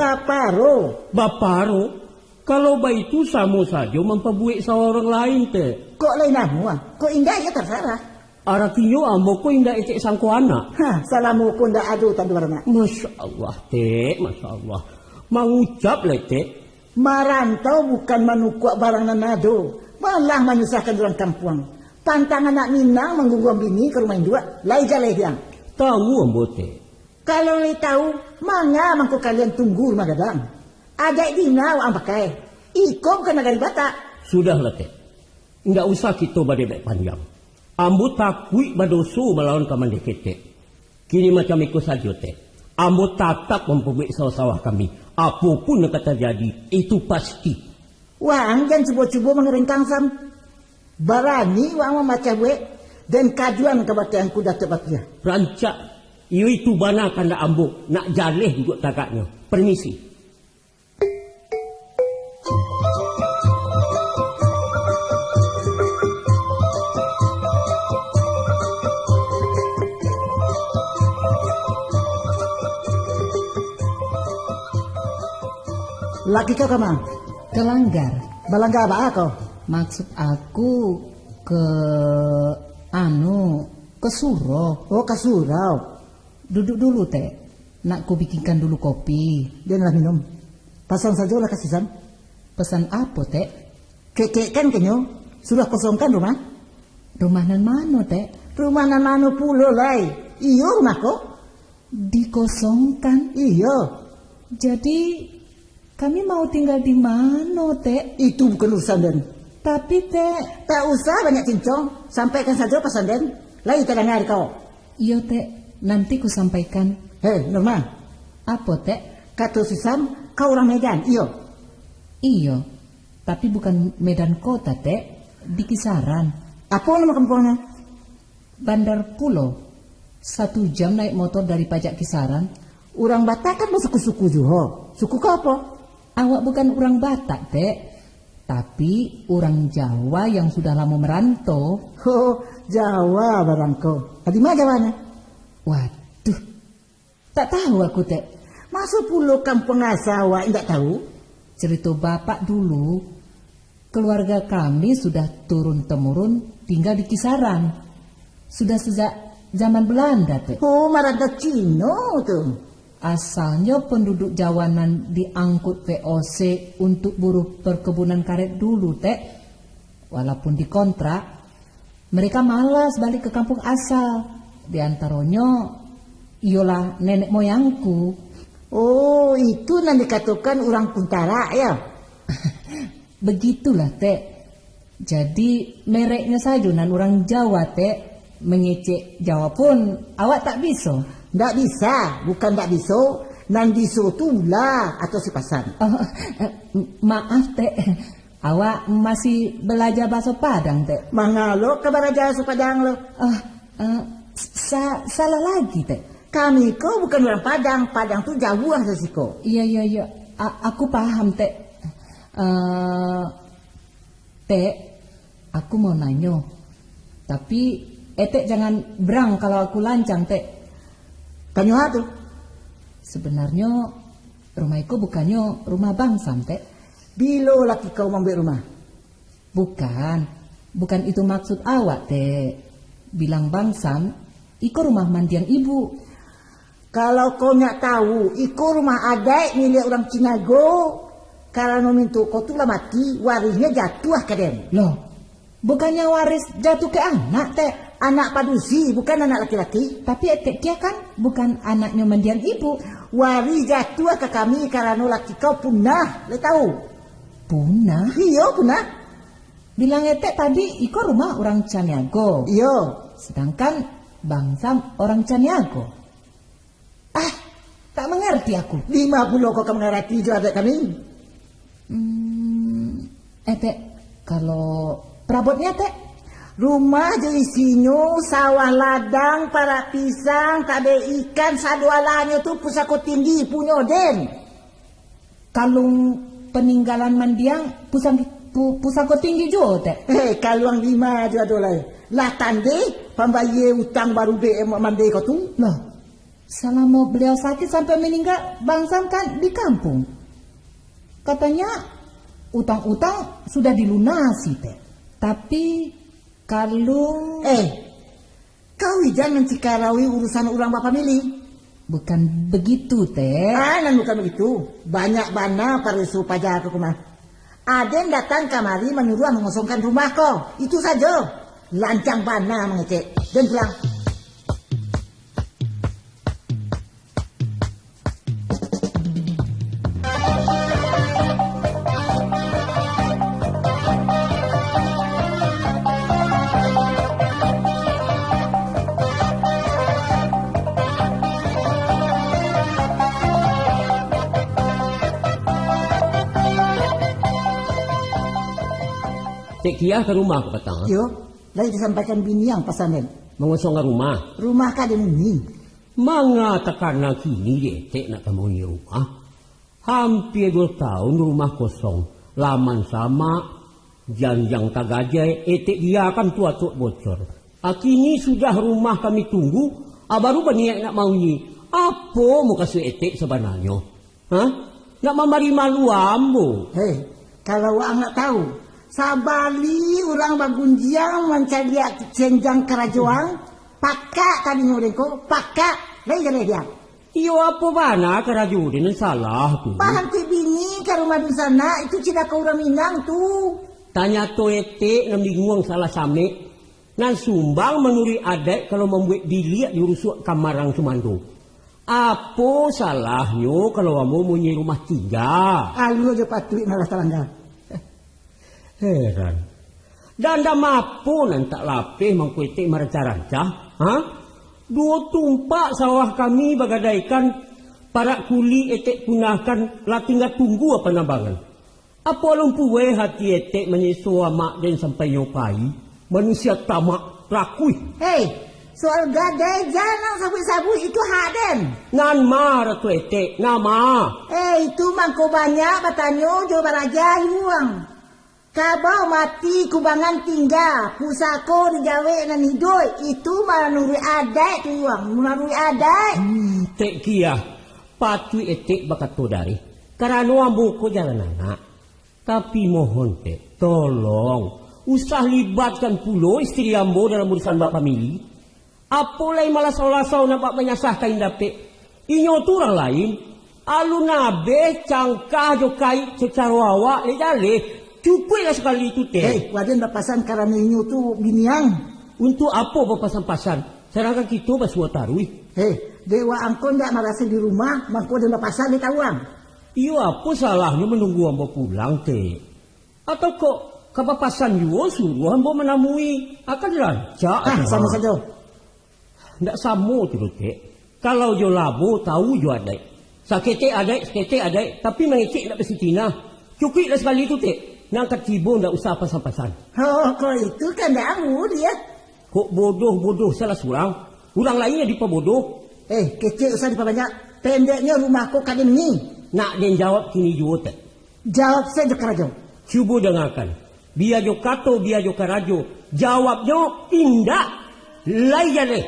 Baparo. Kalau baik itu sama saja memperbuat seorang lain teh. Kok lain namu ah? Kok indah ya terserah. Artinya ambo ko indah ecek sangko anak. Salamu ko ndak adu tandu warna. Masya Allah teh, Masya Allah. Mengucap lah teh. Marantau bukan menukuk barang nanado. Malah menyusahkan orang kampung. Pantang anak Minang menggugum bini ke rumah indua. Lai jalai dia. Tahu ambo teh. Kalau lai tahu, mana mangko kalian tunggu rumah gadang. Ada dina ang pakai. Iko bukan negari Batak. Sudahlah teh. Enggak usah kita badai panjang. Ambo takui badoso melawan kamande ketek. Kini macam ikut saja teh. Ambo tatap memperbaik sawah-sawah kami. Apapun yang terjadi itu pasti. Wang jangan cuba-cuba mengeringkang sam. Barani wang membaca we dan kajuan kebatian kuda tepatnya. Rancak. Itu bana kanda ambo nak jaleh juga tagaknya. Permisi. Laki kau kemana? Ke Langgar. Balangga apa kau? Maksud aku ke ke Surau. Oh ke Surau. Duduk dulu teh. Nak ku bikinkan dulu kopi. Janganlah minum. Pasang saja lah kasisan. Pesan apa teh? Kekek kan kenyo. Sudah kosongkan rumah? Rumah nan mano teh? Rumah nan mano pulo lai. Iyo rumah kok. Dikosongkan? Iyo. Jadi kami mau tinggal di mana, Teh? Itu bukan urusan Den. Tapi, Teh... Tak usah banyak cincong. Sampaikan saja pesan Den. Lain tak dengar kau. Iya, Teh. Nanti ku sampaikan. Hei, Norma. Apa, Teh? Kata si Sam, kau orang Medan, iyo? Iyo. Tapi bukan Medan kota, Teh. Di Kisaran. Apa nama kampungnya? Bandar Pulau. 1 jam naik motor dari pajak Kisaran. Orang Batak kan masuk suku juga. Suku kau apa? awak bukan orang Batak, Dek. Tapi orang Jawa yang sudah lama merantau. Oh, Jawa barangko. Di mana Jawanya? Waduh, tak tahu aku, Dek. Masa pulau kampung asal awak tidak tahu? Cerita bapak dulu, keluarga kami sudah turun-temurun tinggal di Kisaran. Sudah sejak zaman Belanda, Dek. Oh, maranta Cino tuh. Asalnya penduduk Jawanan diangkut VOC untuk buruh perkebunan karet dulu, Tek. Walaupun dikontrak, mereka malas balik ke kampung asal. Di antaranya, ialah nenek moyangku. Oh, itu yang dikatakan orang Kuntara ya? Begitulah, Tek. Jadi, mereknya saja nan orang Jawa, Tek. Mengecek Jawa pun awak tak bisa. Nggak bisa, bukan nggak bisa. Nan biso tu lah atau si pasan. Oh, maaf, Tek. Awak masih belajar bahasa Padang, Tek. Mangalo kabar aja Padang lo. Salah lagi, Tek. Kami ko bukan orang Padang. Padang tu jauh dari ko. Iya. Aku paham, Tek. Tek, aku mau nanya. Tapi, Tek jangan berang kalau aku lancang, Tek. Tanya tu. Sebenarnya rumahku bukannya rumah Bangsam, Tek. Bilo laki kau membuat rumah? Bukan itu maksud awak, Tek. Bilang Bangsam, iko rumah mandian ibu. Kalau kau nak tahu, iko rumah adek milik orang Cinago. Kalau minta kau tu lah mati, warisnya jatuh ke dem. Loh, bukannya waris jatuh ke anak, Tek. Anak padusi, bukan anak laki-laki. Tapi Tek dia kan bukan anaknya mandian ibu. Waris jatuh ke kami karena laki kau punah. Le tahu? Punah? Iya, punah. Bilang Tek tadi, iko rumah orang Caniago. Iya. Sedangkan Bangsam orang Caniago. Tak mengerti aku. 50 kau mengerti juga adek kami. Tek, kalau perabotnya, Tek? Rumah je isinya sawah ladang, para pisang, tak ada ikan, sadualannya tu pusako tinggi punya den. Kalung peninggalan mandiang pusako tinggi juga, Tek. Kalung 5 juga dolai. Lah tande pembayar utang baru de mandi kau tu. Loh, selama beliau sakit sampai meninggal, Bangsam kan di kampung. Katanya utang-utang sudah dilunasi, Tek. Tapi kalau... kau jangan cikarawi urusan orang bapak milih. Bukan begitu, Tek. Nan bukan begitu. Banyak bana para suruh pajak ke rumah. Ada yang datang kamari menyuruh mengosongkan rumah kau. Itu saja. Lancang bana mengecek. Dan pulang. Tek Kia ke rumah ke petang? Yo, lagi disampaikan bini yang pasanen. Mengosongkan rumah? Rumah ka ada ini. Mengatakan kini dia Tek nak temui rumah. Hampir 2 tahun rumah kosong. Laman sama, janjang tak gajai, Tek dia kan tua-tua bocor. Kini sudah rumah kami tunggu, baru berniat nak mau ni. Apa mau kasih Tek sebenarnya? Nak memari malu ambo? Kalau awak nak tahu, sabali orang bagunjiang mencari senjang kerajaan, pakak tadi nyurengko, pakak, lagi dia. Iyo apa bana kerajaan salah tu? Paham tu bini ke rumah di sana itu tidak kau orang Minang tu. Tanya tu Tek yang bingung salah same. Nan sumbang menuri adek kalau membuat bilik di rusuk kamarang Sumando. Apa salahnya kalau kamu punya rumah 3? Alu aja patut malah talangga. Heran. Dan dah mampu nan tak lapih mengkuitik meranca-ranca. 2 tumpak sawah kami bagadaikan para kuli Tek punahkan lah tinggal tunggu apa nambangan. Apa lumpuwe hati Tek menyesua mak dan sampai nyopai manusia tamak lakui. Soal gadai jangan sabut-sabut itu hak den. Nan marah tu etek, nama. Itu mangko banyak bertanya jo baraja hilang. Kabau mati kubangan tinggal, pusako digawe dengan hidup. Itu menurut adat tu hilang, menurut adat. Tek kia, patu etek bakat tu dari. Karena ambo ko jangan anak. Tapi mohon tek, tolong usah libatkan pulo istri ambo dalam urusan bak famili. Apolai malah salah-salah nampak menyasahkan dapet. Inyo tu orang lain. Alu nabe cangkah jokai secara awak le jale. Cukuplah sekali itu teh. Waden berpasan karena inyo tu biniang. Untuk apa berpasan-pasan? Sedangkan kita bersuat tarwih. Dewa angkon tak merasa di rumah, mangko dan berpasan di tawang. Iyo apa salahnya menunggu ambo pulang teh? Atau kok kepapasan juga suruh ambo menamui akan lancar. Sama saja. Ndak sama tu dek. Kalau jo labo tahu jo adai. Sakete adai, tapi mengecek nak bersitina. Cukuplah sekali tu dek. Ngangkat cibur ndak usah pasan-pasan. Kau itu kan dah amu dia. Kok bodoh salah surang. Orang lainnya diperbodoh. Kecil usah diperbanyak. Pendeknya rumahku kadang ni. Nak dia jawab kini juga tak? Jawab saja kerajo. Cuba dengarkan. Biar jo kato, biar jo karajo. Jawabnya indah. Layan leh.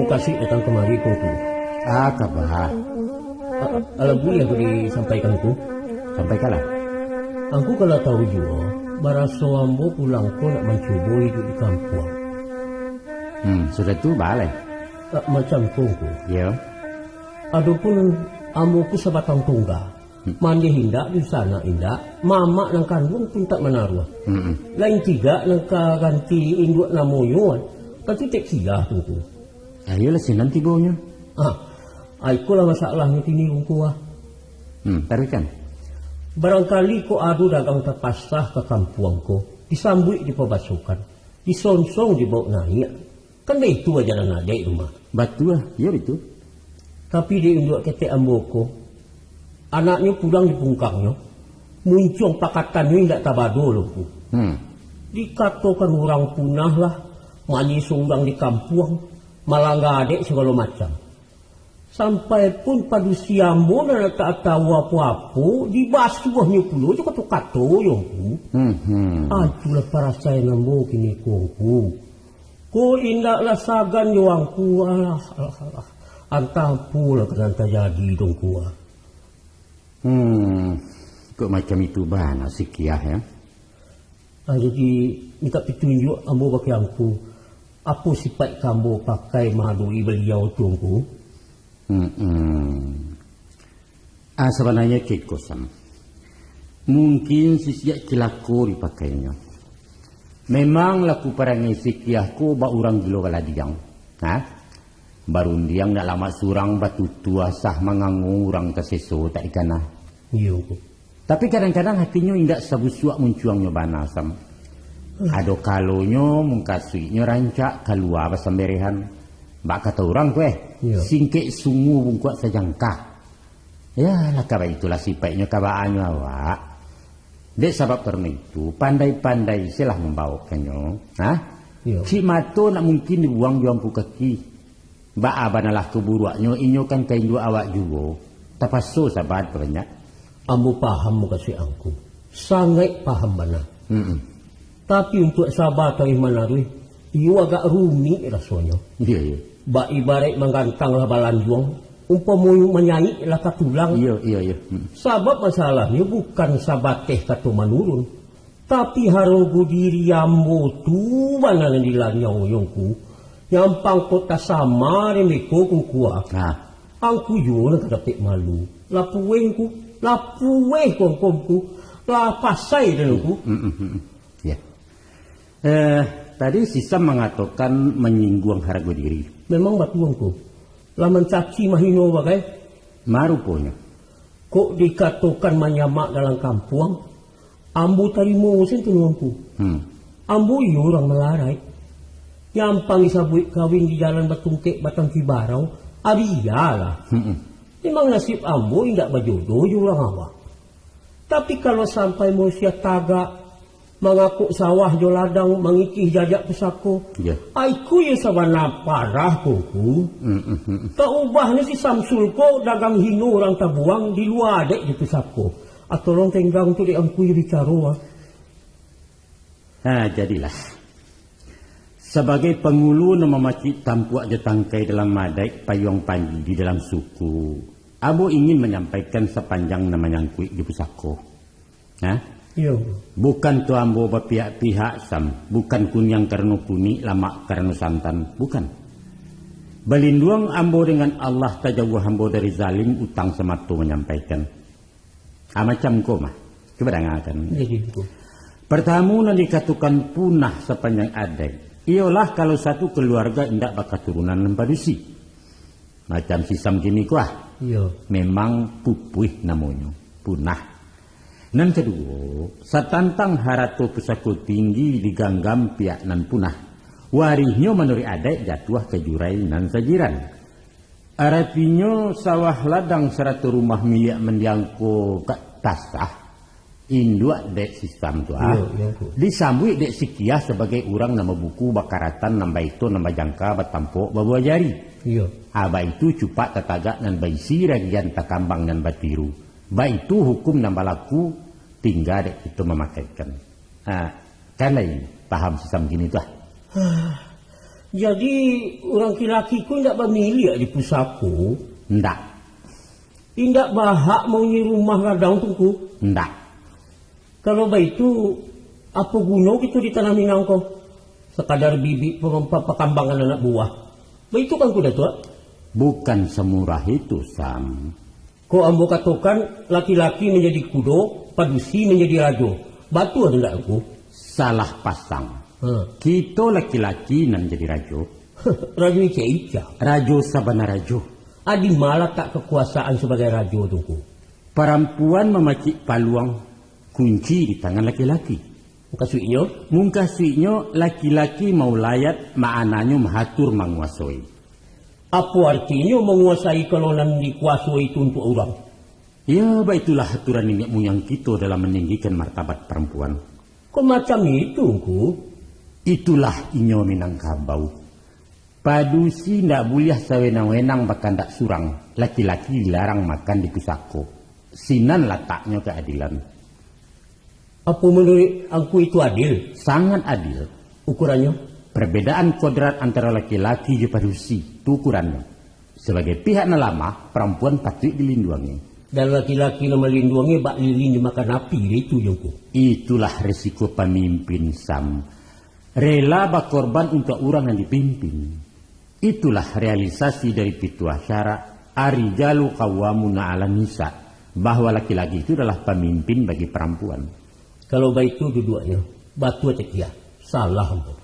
Kasih datang kemari kuku. Kabar. Lagu yang disampaikan ku. Sampaikanlah. Aku kalau tahu juga, baraso ambo pulang ko nak mencoba hidup di kampung. Sudah tu balik. Macam tunggu. Ya. Adapun ambo ku sebatang tunggal. Mandi hindak di sana indak, mama nang kandung pun tak menaruh. Lain tiga nang ganti induk namoyuan. Tapi tak silah tunggu. Ayolah sih nanti baunya. Ikulah masalahnya kini ungkuah. Tapi kan. Barangkali ko adu dagang terpasah ke kampungku, disambut di pabasukan, disonsong di bawah naik. Kan itu aja nang ada di rumah. Betul, ya itu. Tapi di induk ketek amboko, anaknya pulang di pungkangnya, muncul pakatannya tidak tabado loh. Dikatakan orang punah lah, mani sunggang di kampung. Malah nggak ada segala macam. Sampai pun pada siambo dan tak tahu apa-apa di basuhnya pula juga tu kato yongku. Aculah para saya nambo kini kongku. Ko indaklah sagan yongku alah. Antah pula kena terjadi dongku. Kok macam itu bana sikiah ya? Jadi minta petunjuk ambo bagi angku. Apa sifat kamu pakai madui beliau tunggu? Sebenarnya kekosam. Mungkin sisiak celako dipakainya. Memang laku perangai sikiahku ba orang gilo baladiang. Baru diang nak lama surang batu tua sah mengangung orang keseso tak ikanah. Iya. Tapi kadang-kadang hatinya indak sabusuak muncuangnya banasam. Ada kalonyo mengkasuinya rancak keluar besamberehan. Bak kata orang singkek sungu bungkuat sejangka. Ya lah kaba itulah sifatnya kabaannya awak. Dek sebab karena itu pandai-pandai silah membawakannya. Si mato nak mungkin dibuang di ampu kaki. Bak abanalah keburuaknya inyo kan kain dua awak juga. Tapaso sabat banyak. Ambo paham muka si angku. Sangat paham benar. Tapi untuk sahabat yang menarui, ia agak rumit rasanya. Iya. Ba ibarat menggantanglah balanjuang, umpamu menyanyi lah katulang. Iya. Sebab masalahnya bukan sahabat teh katu menurun, tapi harogu diri ambo tu mana yang dilanyau yongku, yang pangkota sama remeko kungkuah. Angku juga nak dapat malu. Lapuengku, kongkomku, lapasai denku. Ya. Tadi Sisam mengatakan menyinggung harga diri. Memang batuangku. Lah mencaci mahino bagai? Maruponya. Kok dikatakan manyamak dalam kampung? Ambo tarimo sen tunuanku. Ambo iyo orang melarai. Nyampang isabui kawin di jalan Batungkek Batang Kibarau. Adiyalah. Memang nasib ambo indak berjodoh je orang awak. Tapi kalau sampai manusia tagak mengakuk sawah jo ladang mengikih jajak pusako. Aiku ya sabana parah kuku. Tak ubahnya si Samsul ko dagang hino orang tabuang di luar dek di pusako. Atau orang tenggang tu dek angku jadi caro. Jadilah. Sebagai pengulu nama macik tampuak je tangkai dalam madai payung panji di dalam suku. Abu ingin menyampaikan sepanjang nama nyangkui di pusako. Yo. Bukan tu ambo berpihak-pihak sam, bukan kunyang karena kuni, lama karena santan, bukan. Belinduang ambo dengan Allah tajawuh ambo dari zalim utang sematu menyampaikan. Macam ko mah, coba dengarkan. Pertama nanti dikatakan punah sepanjang adai. Ialah kalau satu keluarga indak bakal turunan lempadusi. Macam sisam gini kuah. Memang pupuih namanya, punah. Nan kedua, satantang harato pusako tinggi diganggam pihak nan punah. Warihnya menurut adat jatuh ke jurai nan sajiran. Artinya sawah ladang seratu rumah milik mendiangko kat tasah. Induak dek sistem tu disambui dek sikiah sebagai orang nama buku bakaratan nambah itu nambah jangka batampok bawa jari. Aba itu cupak tatagak nan baisi ragian takambang nan batiru. Ba itu hukum nambah laku tinggal dek itu memakaikan. Kan lain paham sistem gini tu. Jadi orang laki ku tidak bermilik di pusako? Ndak. Tidak bahak mau nyi rumah ladang tuku? Ndak. Kalau begitu, apa guna kita ditanami nangko? Sekadar bibit perkambangan anak buah. Begitu kan kuda tua? Bukan semurah itu, Sam. Kau ambo katakan laki-laki menjadi kudo, padusi menjadi rajo. Batu ada tak aku? Salah pasang. Kita laki-laki nan jadi rajo. Rajo ica-ica. Rajo sabana rajo. Adi malah tak kekuasaan sebagai rajo tuku. Perempuan memacik paluang kunci di tangan laki-laki. Mungkasuinya laki-laki mau layat maknanya mahatur menguasai. Apa artinya menguasai kalau nan dikuasai itu untuk orang? Ya, itulah aturan nenek moyang kita dalam meninggikan martabat perempuan. Kok macam itu, ku? Itulah inyo Minangkabau. Padusi ndak boleh sawenang-wenang bahkan ndak surang. Laki-laki dilarang makan di pusako. Sinan letaknya keadilan. Apa menurut aku itu adil? Sangat adil. Ukurannya? Perbedaan kodrat antara laki-laki dan padusi. Itu ukurannya. Sebagai pihak lama, perempuan patut dilindungi. Dan laki-laki yang melindungi bak lilin dimakan api. Itu jengku. Itulah resiko pemimpin, Sam. Rela berkorban untuk orang yang dipimpin. Itulah realisasi dari pituah syarak. Arijalu qawwamuna 'alan nisa. Bahwa laki-laki itu adalah pemimpin bagi perempuan. Kalau baik itu dua-duanya, batu aja dia. Salah ambo.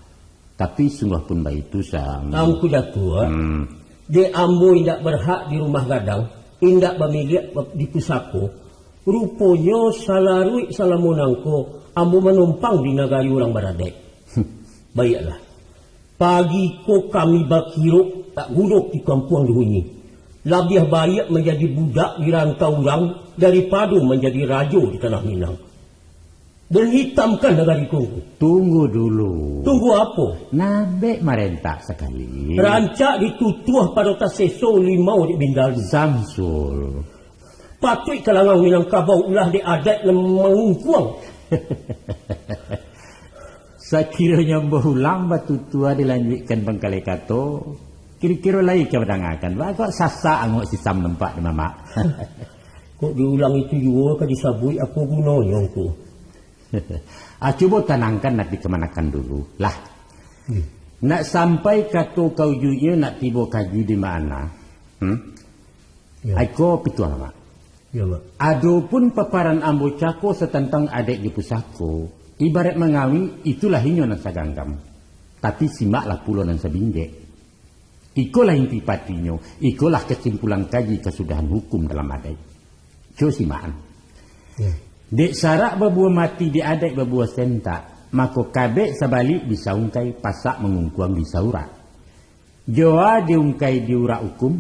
Tapi sungguh pun baik itu, Sam. Aku dah tua. Dia ambo tidak berhak di rumah gadang. Tidak bermilik di pusako. Rupanya salarui salamunangko. Ambo menumpang di negari orang Baradek. Baiklah. Pagi ko kami bakiruk tak guduk di kampung dihuni. Lebih baik menjadi budak di rantau orang daripada menjadi raja di Tanah Minang. Dan hitamkan negari Kongo. Tunggu dulu. Tunggu apa? Nabe merentak sekali. Rancak ditutuh pada taseso limau di Bindalu. Samsul. Patut kalangan Minangkabau ulah di adat yang mengungkuang. Sekiranya berulang batu tua dilanjutkan bengkalai kato. Kira-kira lain kebedangakan. Kok sasa angok sisam nempak di mama. Kok diulang itu juga kan disabui apa gunanya aku? Coba tenangkan nak dikemanakan dulu lah. Nak sampai kata kau juga nak tiba kaji di mana? Aku pitu lama. Ya, Mak. Adapun paparan ambo cako setentang adik di pusako, ibarat mengawi itulah inyo nan saganggam. Tapi simaklah pulau nan sabinjek. Ikulah inti patinya, ikulah kesimpulan kaji kesudahan hukum dalam adat. Cuk simaan. Ya. Dek sarak berbuah mati di adik berbuah sentak, maka kabek sebalik bisa ungkai pasak mengungkuang bisa urat. Joa diungkai di urat hukum,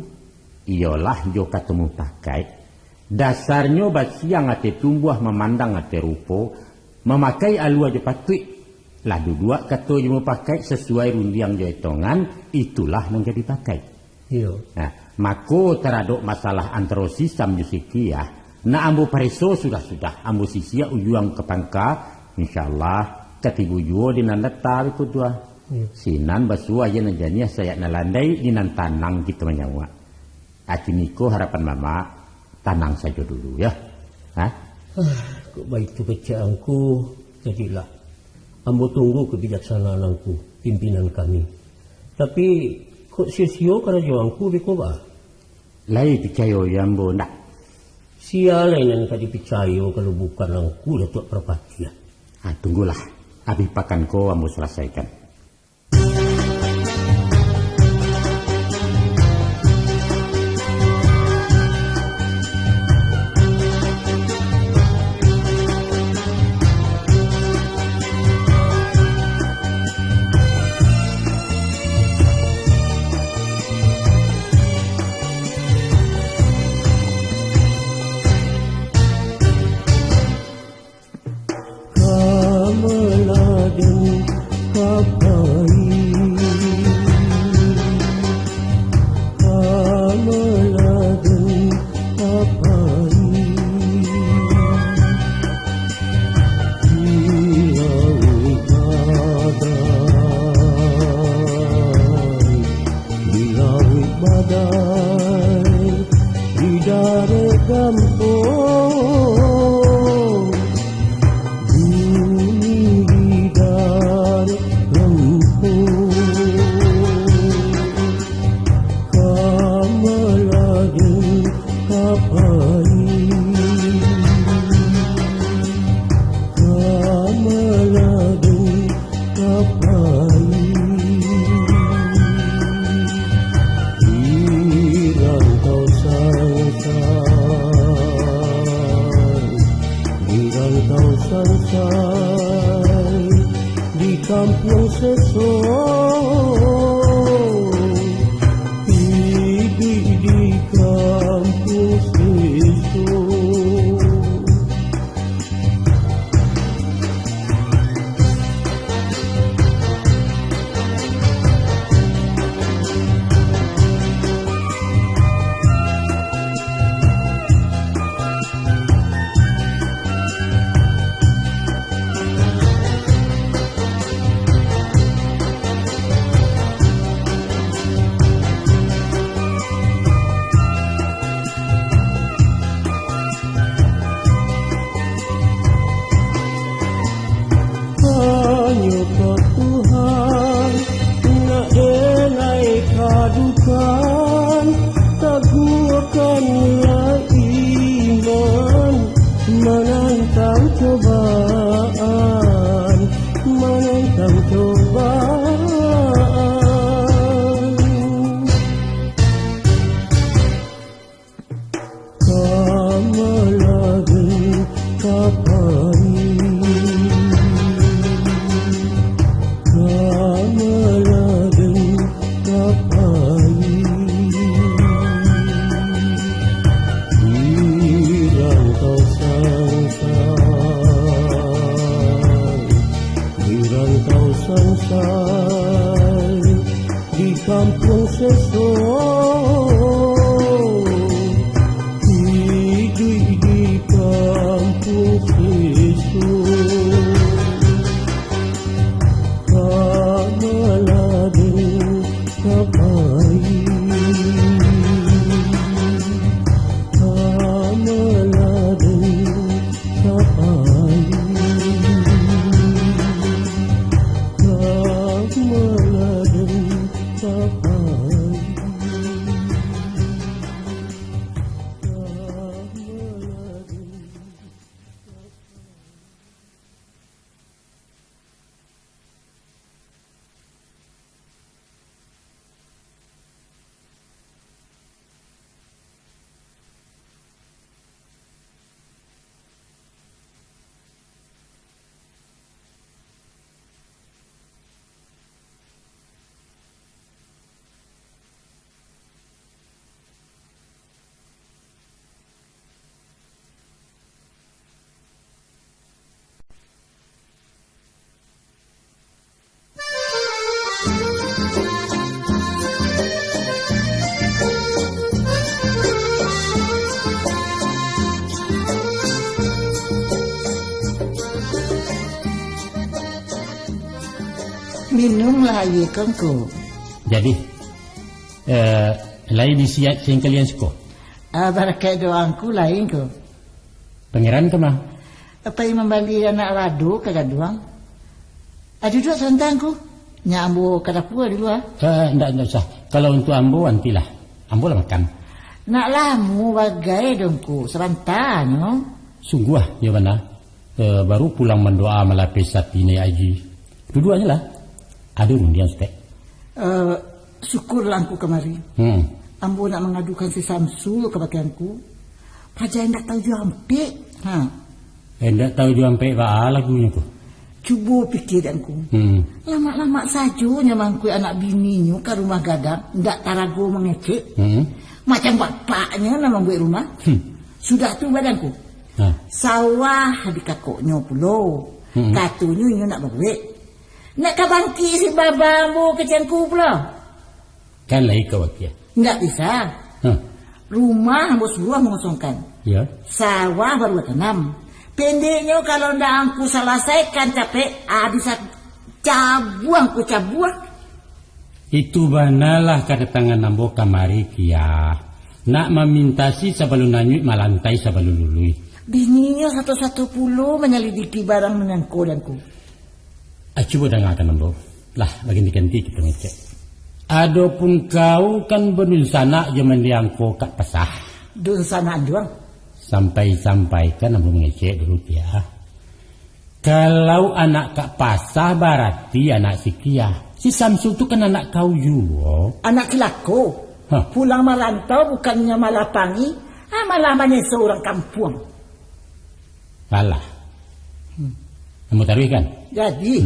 ialah jo ketemu pakai. Dasarnya bat siang ate tumbuh memandang ate rupo, memakai alua je patui. Ladu dua kata je mau pakai sesuai rundiang je hitungan, itulah yang jadi pakai. Iya. Nah, mako teraduk masalah antara sistem jusikiah. Nah ambo pareso sudah ambo sisia ujuang ke pangka, insyaallah ketibu juo di nandata itu dua. Sinan basua aja najanya saya nalandai di nan tanang kita menyawa. Aciniko harapan mama tanang saja dulu ya. Hah? Kok baik tu bacaanku, jadilah. Ambo tunggu kebijaksanaanku, pimpinan kami. Tapi kok sia-sia karena jawangku beko ba? Lai percaya yang ambo ndak. Siapa yang kadi percaya kalau bukan aku Datuk Perpatian? Tunggulah. Habis pakan ko ambo selesaikan. Minumlah air kongko. Jadi, lain disiap sing kalian suka. Barakat doangku lain ko. Pangeran kemah? Apa yang membali anak rado kagak doang? Duduk santangku. Nya ambo kada pua dulu ah. Ndak usah. Kalau untuk ambo antilah. Ambo lah makan. Nak lamu bagai dongku serantanyo. Sungguh ya mana. Baru pulang mendoa melapis satine aji. Dua-duanya lah. Ada undian stek. Syukurlah aku kemari. Ambo nak mengadukan si Samsul ke bagianku. Pajai ndak tahu juampe. Ndak tahu juampe ba lagunya tu. Cuba pikiranku. Lama-lama saja nyamangku anak bininya ke rumah gadang. Ndak tarago mengecek. Macam bapaknya nama buat rumah. Sudah tu badanku. Sawah di kakoknya pulau. Katunya ini nak berbuat. Nak kabangki si babamu kecianku pula. Kan lagi kau ya. Nggak bisa. Rumah harus buah mengosongkan. Ya. Sawah baru tanam. Pendeknya kalau ndak angku selesaikan capek, bisa cabuang. Itu banalah kedatangan nambo kamari kia. Nak memintasi sebelum nanyut malantai sebelum lului. Bininya 110 menyelidiki barang menangku danku. Coba dengarkan nambo. Lah, bagi diganti kita ngecek. Adapun kau kan berdun sana zaman diangko kat pasah. Dun sana doang. Sampai kan nambo ngecek dulu ya. Kalau anak kak pasah berarti anak si Kia. Si Samsul tu kan anak kau juga. Anak kilako. Pulang merantau bukannya malah pangi. Malah banyak seorang kampung. Alah. Kamu taruh kan? Jadi.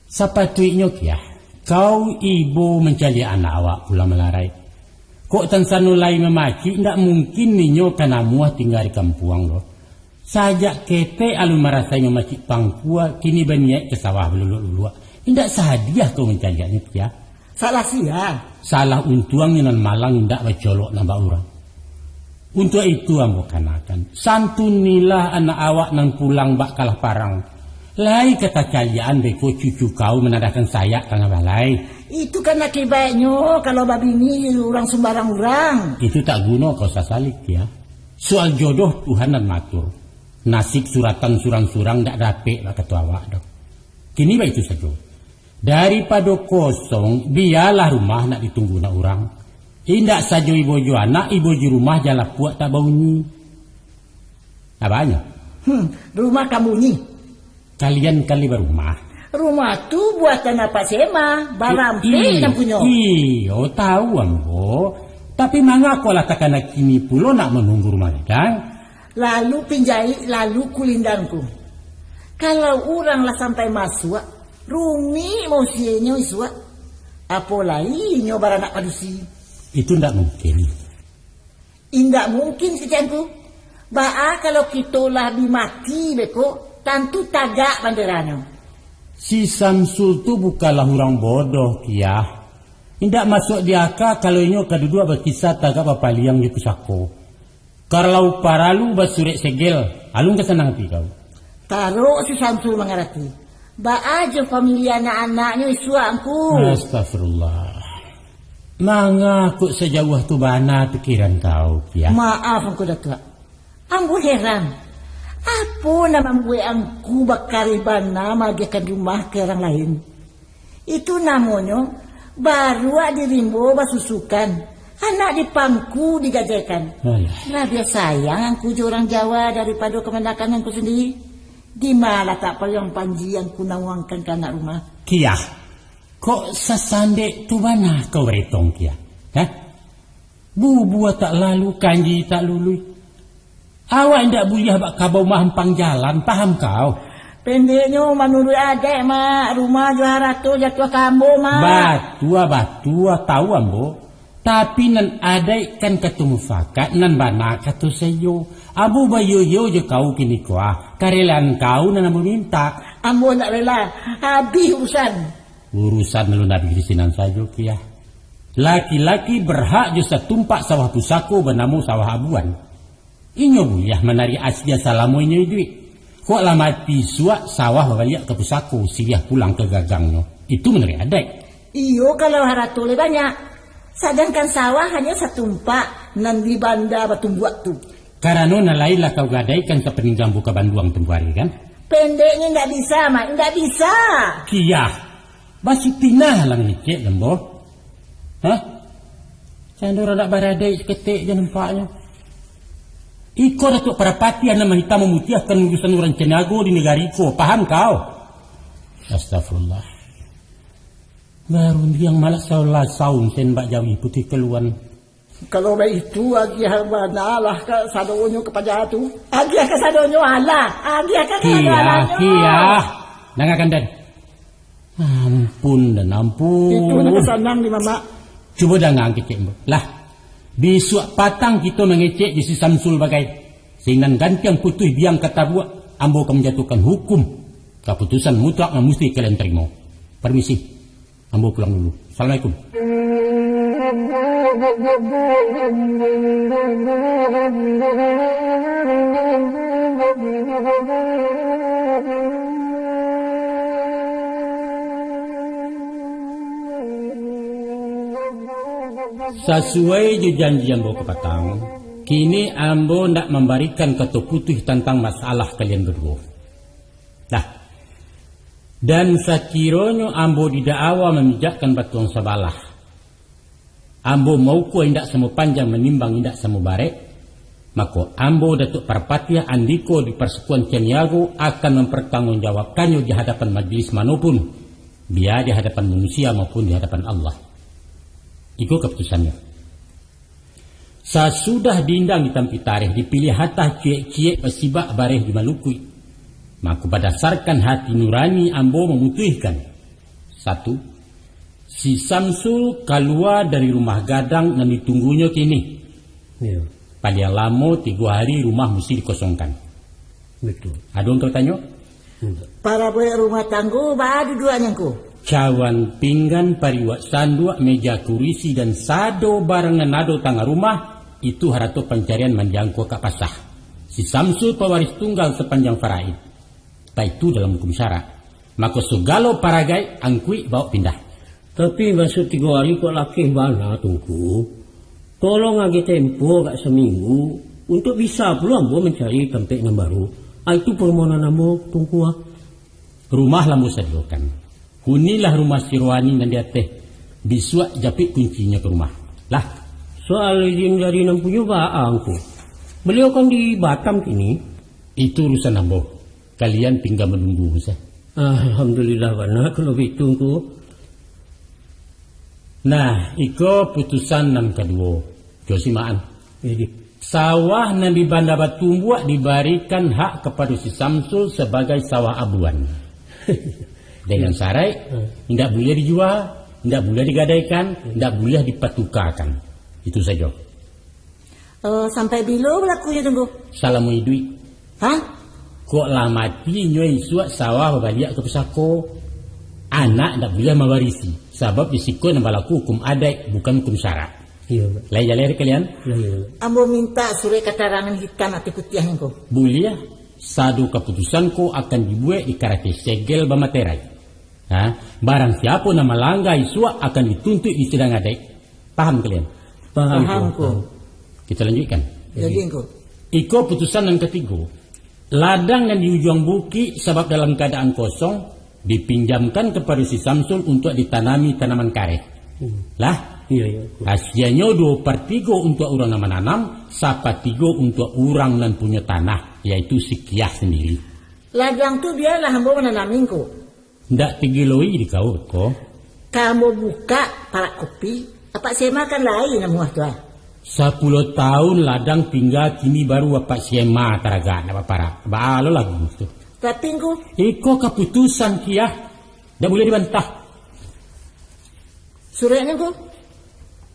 Sepatutnya Kia. Kau ibu mencari anak awak pulang melarai. Kok tansanulai memaki, tidak mungkin ninyo kana muah tinggal di kampung loh. Sajak kete alun merasai memaki pangkua, kini banyak ke sawah beluluk-luluk. Tidak sahadiah kau mencarinya ya. Salah sia. Salah untuang nan malang tidak bacolok nambah orang. Untuk itu ambo kanakan. Santunilah anak awak nang pulang bak kalah parang. Lai kata kalian beko cucu kau menadakan saya tengah balai. Itu kan akibatnya kalau babi ini orang sembarang orang. Itu tak guna kau sasalik ya. Soal jodoh Tuhan dan matur. Nasib suratan surang-surang tak dapet lah ketua awak dok. Kini baik itu saja. Daripada kosong, biarlah rumah nak ditunggu nak orang. Indak saja ibu anak, ibu rumah jalan puak tak bunyi. Apanya? Rumah kamu ni. Kalian kali berumah. Rumah tu buatan apa sema, barampe yang punya. Iyo, tahu ambo. Tapi mangga aku letakkan kini pulo nak menunggu rumah gadang. Lalu pinjai, lalu kulindanku. Kalau orang lah sampai masuk, rumi mau sienya iswa. Apalagi nyobar anak padusi. Itu ndak mungkin. Indak mungkin kecianku. Ba'a kalau kita lah dimati beko, tentu tagak banderano. Si Samsul tu bukanlah orang bodoh kia. Indak masuk di akal kalau inyo kedua berkisah tagak apa liang di pusako. Kalau paralu basurek segel, alung kesenang hati kau. Taruh si Samsul mengerti. Ba'a aja familia anak-anaknya isuanku. Astagfirullah. Manga kok sejauh tu bana pikiran kau kia. Maaf aku datuk. Ambo heran. Apa nama gue angku bakariban nama magikan rumah ke orang lain. Itu namanya baru dirimbo basusukan. Anak dipangku digajekan. Nah dia sayang angku orang Jawa daripada kemendakan angku sendiri. Di mana tak perlu yang panji yang ku nawangkan ke anak rumah. Kia, kok sasandek tu mana kau beretong kia? Bubuah tak lalu, kanji tak lului. Awak tidak buyah bak kabau mahampang jalan, paham kau? Pendeknya menurut adek mak, rumah juara tu jatuh kambo mak. Batua tahu ambo. Tapi nan adek kan ketemu fakat, nan bana katu seyo. Abu bayu je kau kini kuah. Karelan kau nan ambo minta. Ambo nak rela, habis urusan. Urusan melunasi di sinan saja kia. Laki-laki berhak je setumpak sawah pusako bernamu sawah abuan. Inyo buyah menari asya salamu inyo duit. Kok lah mati suak sawah balik ke pusako, siliah pulang ke gagangnya. Itu menurut adek. Iyo kalau haratule banyak. Sedangkan sawah hanya satu empak nan di banda batu buat tu. Karena nalailah kau gadaikan sepeninggang buka banduang tempuari kan? Pendeknya nggak bisa, mak, nggak bisa. Kiyah, basi pinah lang ni cik lembo. Hah? Candor ada baradai seketik je nampaknya. Iko Datuk Parapati nama hitam memutiahkan urusan orang Cenago di negara Iko. Paham kau? Astagfirullah. Baru yang malas saulah saun sen bak jawi putih keluan. Kalau baik itu agi lah ke sadonyo kepada tu. Agi ke sadonyo Allah. Agi ke sadonyo. Kiyah. Nangakan dan. Ampun dan ampun. Itu nak kesanang di mama. Cuba dangang kecik lah. Besok patang kita mengecek di si Samsul bagai. Sehingga ganti yang putih biang kata buat. Ambo akan menjatuhkan hukum. Keputusan mutlak yang mesti kalian terima. Permisi. Ambo pulang dulu. Assalamualaikum. Sesuai janji Ambo ke Patang, kini Ambo ndak memberikan ketuk putih tentang masalah kalian berdua. Nah, dan sakironyo Ambo didakwa memijakkan batuang sabalah. Ambo mau ku indak semu panjang menimbang indak semu barek, maka Ambo Datuk Parapati Andiko di Persekutuan Ceniago akan mempertanggungjawabkannya di hadapan majelis manapun, biar di hadapan manusia maupun di hadapan Allah. Itu keputusannya. Sesudah diindang di tampi tarikh dipilih hatah ciek-ciek pesibak bareh di Maluku. Maka berdasarkan hati nurani Ambo memutuskan. 1. Si Samsul keluar dari rumah gadang dan ditunggunya kini. Ya. Paling lama 3 hari rumah mesti dikosongkan. Betul. Ada yang kau tanya? Para boy rumah tangguh baru duanya ku. Cawan pinggan pariwak sanduk meja kurisi dan sado barengan nado tangga rumah itu harato pencarian menjangkau ke pasah. Si Samsul pewaris tunggal sepanjang faraid. Tak itu dalam hukum syarak. Maka segala paragai angkui bawa pindah. Tapi masuk 3 hari kok laki mana tunggu. Tolong lagi tempo gak seminggu untuk bisa peluang gua mencari tempat yang baru. Itu permohonan Ambo tunggu. Rumah lambu sediakan. Hunilah rumah Sirwani dan dia teh bisuak japit kuncinya ke rumah. Lah, soal izin dari nampunya baangku. Beliau kan di Batam kini. Itu urusan Ambo. Kalian tinggal menunggu saja. Alhamdulillah karena kalau hitungku. Nah, iko putusan yang kedua. Josimaan. Jadi sawah yang di Banda Batumbuak diberikan hak kepada si Samsul sebagai sawah abuan. Dengan syarat tidak boleh dijual, tidak boleh digadaikan, tidak boleh dipatukarkan. Itu saja. Sampai bila berlakunya tunggu? Salamu idui. Hah? Kok lah mati nyoi suak sawah balik ke pesako. Anak tidak boleh mewarisi. Sebab risiko yang berlaku hukum adat bukan hukum syarak. Iya. Lai jalan kalian? Iya. Ambo minta surat keterangan hitam atau putih yang kau. Boleh. Sadu keputusan ko akan dibuat di karate segel bamaterai. Barang siapa nama langgar suak akan dituntut di sidang adat. Paham kalian? Paham ko. Kita lanjutkan. Jadi ko. Iko putusan yang ketiga. Ladang yang di ujung bukit sebab dalam keadaan kosong dipinjamkan kepada si Samsul untuk ditanami tanaman karet. Lah, iya. Hasilnya 2/3 untuk orang yang menanam, 1/3 untuk orang yang punya tanah, yaitu si Kiyah sendiri. Ladang tu biarlah Ambo menanamin ko. Ndak tigiloi di kau ko. Kamu buka para kopi, apa saya makan lain namuah tu. 10 tahun ladang tinggal kini baru apa siema taraga apa para. Balo lagi tu. Tapi ko. Iko keputusan Kiyah, ndak boleh dibantah. Suratnya ko.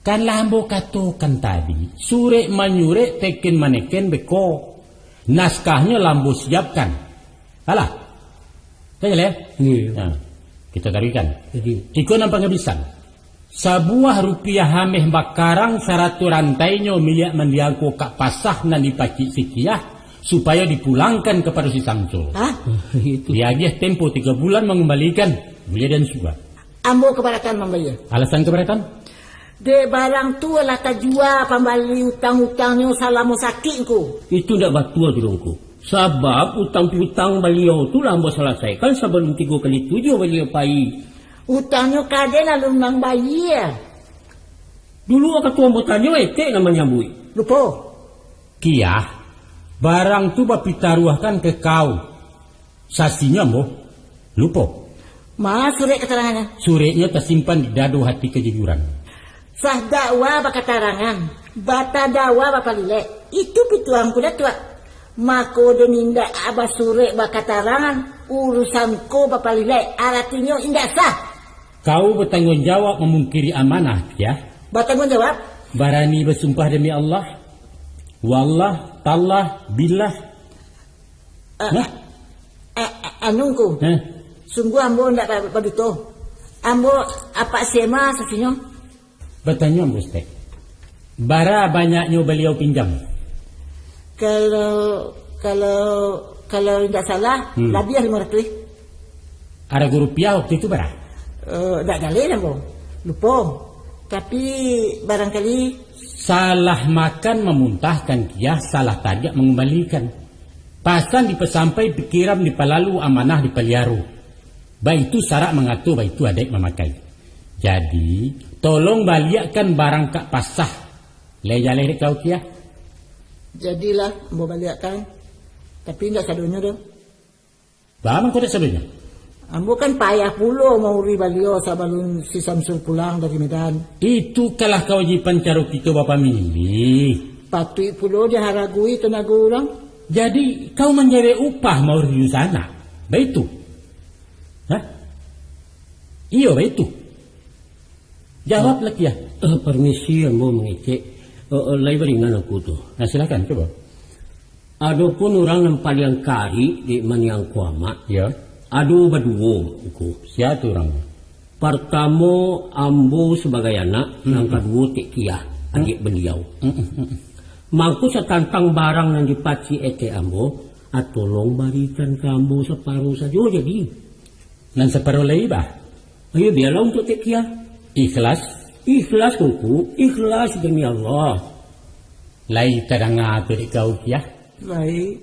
Kan lambo katakan tadi, sure manyure teken maneken beko. Naskahnya lambo siapkan. Alah. Tanya ya? Nah, kita tarikan. Iko nampak ngebisan. Sebuah rupiah hameh bakarang 100 rantainya milik mendiangku kak pasah nan dipaki si Kiyah. supaya dipulangkan kepada si Samsul. Hah? Itu. Dia agih tempo 3 bulan mengembalikan Bulia dan Suba. Ambo keberatan membeli. Alasan keberatan? De barang tu lah tajua pembali utang-utangnya salamu sakit ku. Itu ndak betul turunku. Sebab utang piutang beliau tu lah ambo selesaikan sebelum 3 kali 7 beliau pai. Utangnya kade lalu nang bayi ya. Dulu aku tuan tanya ete namanya bui. Lupa. Kia, barang tu bapitaruahkan ke kau. Sasinya mo, lupa. Mana surat keterangannya? Suratnya tersimpan di dado hati kejujuran. Sah dakwa bakatarangan. Bata dakwa bapalile. Itu pituang kuda tua. Mako deninda abah surat bakatarangan. Urusanku bapalile. Artinya indah sah. Kau bertanggung jawab memungkiri amanah, ya? Bertanggung jawab? Barani bersumpah demi Allah. Wallah, tallah, billah. Nah, Anungku. Sungguh ambo ndak begitu. Ambo apa sema sasinyo? bertanya Ustaz. Bara banyaknya beliau pinjam. Kalau tidak salah, lebih 500. Ada rupiah waktu itu bara? Tak kali lah, Bang. Lupa. Tapi barangkali salah makan memuntahkan kia, salah tajak mengembalikan. Pasan dipesampai pikiran dipalalu amanah dipeliaru. Baik itu syarat mengatur, baik itu adik memakai. Jadi, tolong baliakkan barang kak pasah. Leja-leja kau kia. jadilah mau baliakkan. Tapi tidak sadunya dah. Bagaimana kau tak sadunya? Ambo kan payah pula mau ribalio sebelum si Samsul pulang dari Medan. Itu kalah kewajiban caro kita bapa milih. Patut pula dia haragui tenaga orang. Jadi kau menjadi upah mau di sana. Baik itu. Hah? Iya baik itu. Jawab lagi ya. Permisi ambo mengecek. Lain beringan aku tu. Nah silakan coba. Adapun orang yang paling kari di maniang kuamat. Ya. Adu berdua aku. Siapa orang? Pertama ambo sebagai anak, yang kedua Tek Kiah, adik beliau. Mangku setantang barang yang dipaci ete ambo, tolong berikan ke ambo separuh saja jadi. Dan separuh lagi bah? Ayo biarlah untuk Tek Kiah. Ikhlas? Ikhlas kuku, ikhlas demi Allah. Lai kadang ngatur kau Kiah. Baik.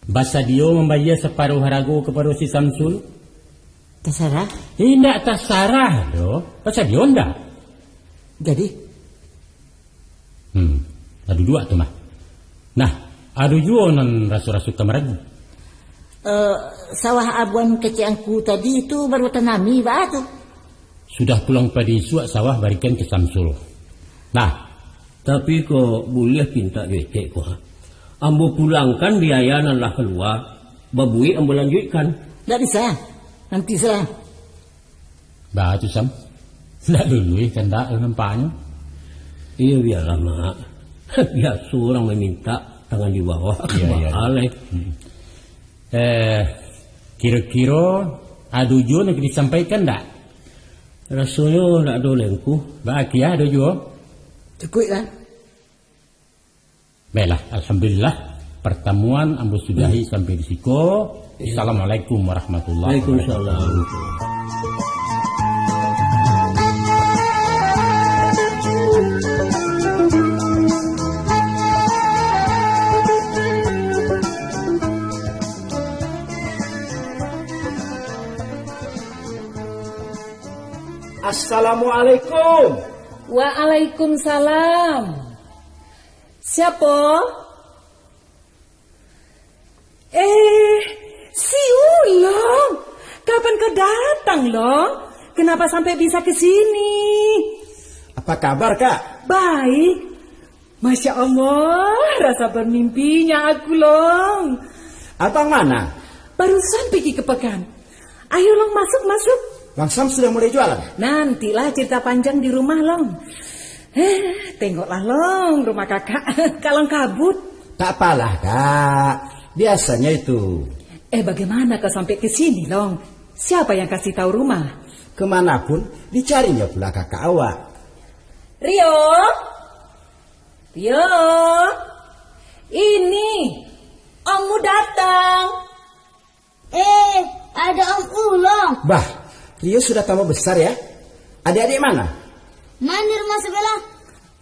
Basa dia membayar separuh harago kepada si Samsul? Terserah. Tidak terserah doh. Basa dia enggak? Jadi? Ada dua tu mah. Nah, ada juga non rasu-rasu kameragu. Sawah abuan keciangku tadi itu baru tanami batu. Sudah pulang pada suak sawah barikan ke Samsul. Nah, tapi kok boleh pinta duit kok. Ambo pulangkan biaya lah keluar, babui ambo lanjutkan. Tak bisa, nanti serah. bah tu Sam. Tidak dulu kan tak nampaknya. Iya biarlah mak. Biasa orang meminta tangan di bawah. Iya. Kira-kira ada juga nak disampaikan tak? Rasanya tak ada lengku. Bahagia ada juga. Cukup lah. Baiklah, alhamdulillah pertemuan ambo sudahi sampai di siko. Assalamualaikum warahmatullahi wabarakatuh. Waalaikumsalam. Assalamualaikum. Waalaikumsalam. Siapa? Si Ulong. Kapan kau datang, Long? Kenapa sampai bisa ke sini? Apa kabar, Kak? Baik. Masya Allah, rasa bermimpinya aku, Long. Abang mana? Barusan pergi ke Pekan. Ayo, Long, masuk. Bang Sam sudah mulai jualan? Nantilah cerita panjang di rumah, Long. Tengoklah, Long, rumah kakak kalang kabut. Tak apalah, Kak. Biasanya itu. Bagaimana kau sampai ke sini, Long? Siapa yang kasih tahu rumah? Kemanapun dicarinya pula kakak awak. Rio? Ini, Ommu datang. Ada Om Ulong. Bah, Rio sudah tambah besar ya. Adik-adik mana? Mandi rumah sebelah.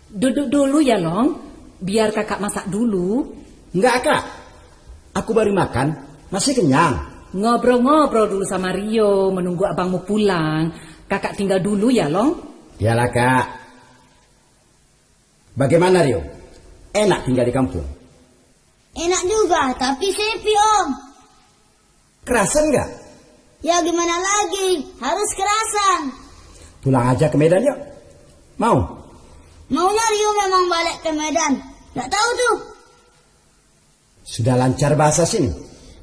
Duduk dulu ya, Long. Biar kakak masak dulu. Enggak, Kak. Aku baru makan, masih kenyang. Ngobrol-ngobrol dulu sama Rio, menunggu abangmu pulang. Kakak tinggal dulu ya, Long. Iyalah, Kak. Bagaimana, Rio? Enak tinggal di kampung? Enak juga, tapi sepi Om. Kerasan nggak? Ya gimana lagi, harus kerasan. Pulang aja ke Medan yuk. Mau? Maunya Rio memang balik ke Medan. Gak tahu tuh. Sudah lancar bahasa sini?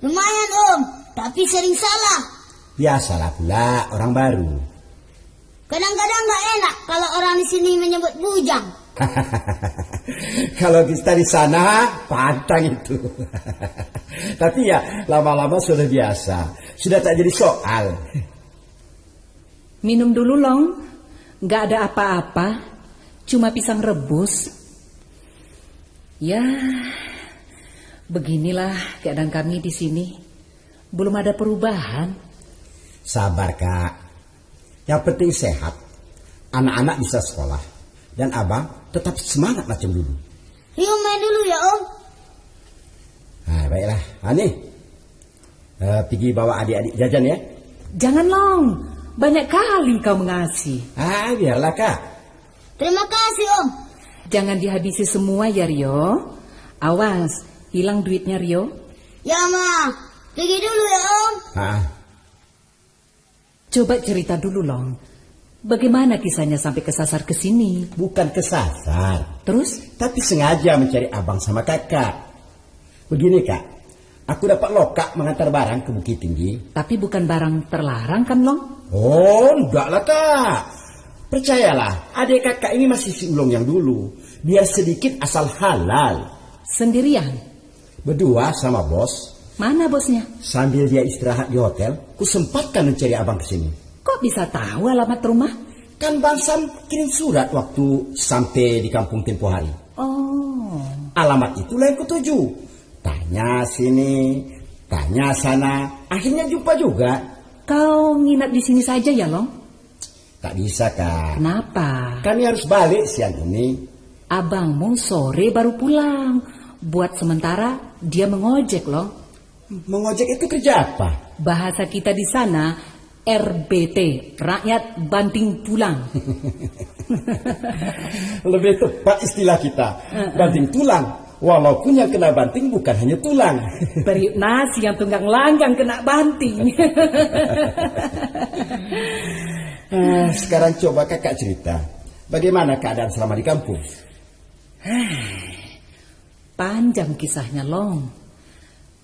Lumayan Om, tapi sering salah. Biasalah pula orang baru. Kadang-kadang gak enak kalau orang di sini menyebut bujang. Kalau kita di sana pantang itu. Tapi ya lama-lama sudah biasa. Sudah tak jadi soal. Minum dulu, Long. Nggak ada apa-apa. Cuma pisang rebus. Ya, beginilah keadaan kami di sini. Belum ada perubahan. Sabar, Kak. Yang penting sehat. Anak-anak bisa sekolah. Dan abang tetap semangat macam dulu. Rio main dulu ya Om. Nah, baiklah. Nih, pergi bawa adik-adik jajan ya. Jangan, Long. Banyak kali kau mengasih. Biarlah, Kak. Terima kasih Om. Jangan dihabisi semua ya, Rio. Awas, hilang duitnya, Rio. Ya Ma, pergi dulu ya Om. Coba cerita dulu, Long. Bagaimana kisahnya sampai kesasar ke sini? Bukan kesasar. Terus? Tapi sengaja mencari abang sama kakak. Begini, Kak. Aku dapat lokak mengantar barang ke Bukit Tinggi. Tapi bukan barang terlarang kan, Long? Oh, enggak lah, Kak. Percayalah, adik kakak ini masih si Ulong yang dulu. Dia sedikit asal halal. Sendirian? Berdua sama bos. Mana bosnya? Sambil dia istirahat di hotel, ku sempatkan mencari abang ke sini. Kok bisa tahu alamat rumah? Kan Bang Sam kirim surat waktu sampai di kampung tempo hari. Oh. Alamat itulah yang kutuju. Tanya sini, tanya sana, akhirnya jumpa juga. Kau nginap di sini saja ya, Long? Tak bisa, Kak. Kenapa? Kami harus balik siang ini. Abangmu sore baru pulang. Buat sementara dia mengojek, Long. Mengojek itu kerja apa? Bahasa kita di sana RBT, rakyat banting tulang. Lebih tepat istilah kita, banting tulang. Walaupun yang kena banting bukan hanya tulang. Periuk nasi yang tunggang langgang kena banting. Sekarang coba kakak cerita, bagaimana keadaan selama di kampung? Panjang kisahnya, Long.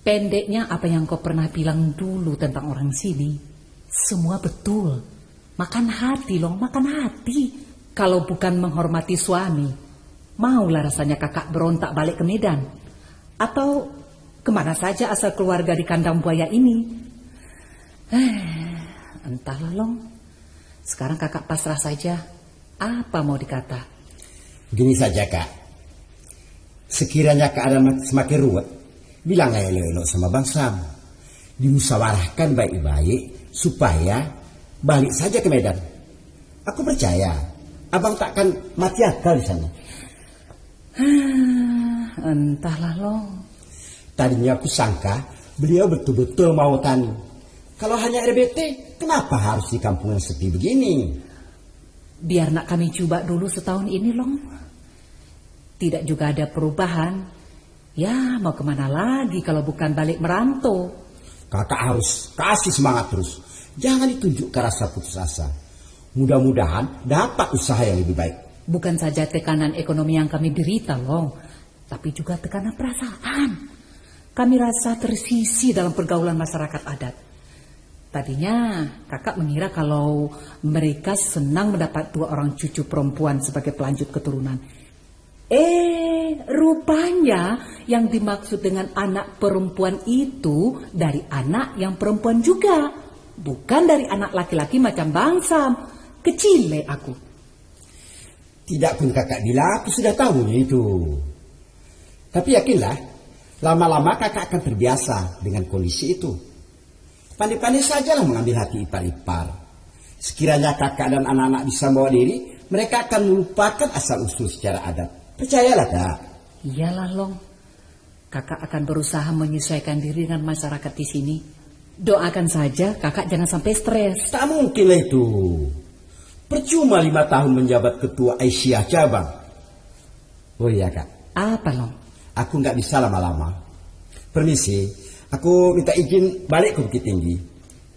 Pendeknya apa yang kau pernah bilang dulu tentang orang sini, semua betul. Makan hati, Long, makan hati. Kalau bukan menghormati suami, maulah rasanya kakak berontak balik ke Medan. Atau kemana saja asal keluarga di kandang buaya ini. Entahlah, Long. Sekarang kakak pasrah saja. Apa mau dikata? Begini saja, Kak. Sekiranya keadaan semakin ruwet, bilanglah elok-elok sama Bang Sam. Dimusyawarahkan baik-baik supaya balik saja ke Medan. Aku percaya abang takkan mati akal di sana. Entahlah, Long. Tadinya aku sangka beliau betul-betul mau tani. Kalau hanya RBT, kenapa harus di kampung yang sepi begini? Biar nak kami coba dulu setahun ini, Long. Tidak juga ada perubahan. Ya, mau kemana lagi kalau bukan balik merantau? Kakak harus kasih semangat terus. Jangan ditunjukkan rasa putus asa. Mudah-mudahan dapat usaha yang lebih baik. Bukan saja tekanan ekonomi yang kami derita, Long, tapi juga tekanan perasaan. Kami rasa tersisi dalam pergaulan masyarakat adat. Tadinya kakak mengira kalau mereka senang mendapat 2 orang cucu perempuan sebagai pelanjut keturunan. Rupanya yang dimaksud dengan anak perempuan itu dari anak yang perempuan juga. Bukan dari anak laki-laki macam Bang Sam. Kecile aku. Tidak pun kakak bilang, aku sudah tahunya itu. Tapi yakinlah, lama-lama kakak akan terbiasa dengan kondisi itu. Pandai-pandai sajalah mengambil hati ipar-ipar. Sekiranya kakak dan anak-anak bisa membawa diri, mereka akan melupakan asal-usul secara adat. Percayalah, Kak. Iyalah, Long. Kakak akan berusaha menyesuaikan diri dengan masyarakat di sini. Doakan saja kakak jangan sampai stres. Tak mungkinlah itu. Percuma 5 tahun menjabat ketua Aisyah cabang. Oh iya, Kak. Apa, Long? Aku nggak bisa lama-lama. Permisi, aku minta izin balik ke Bukit Tinggi.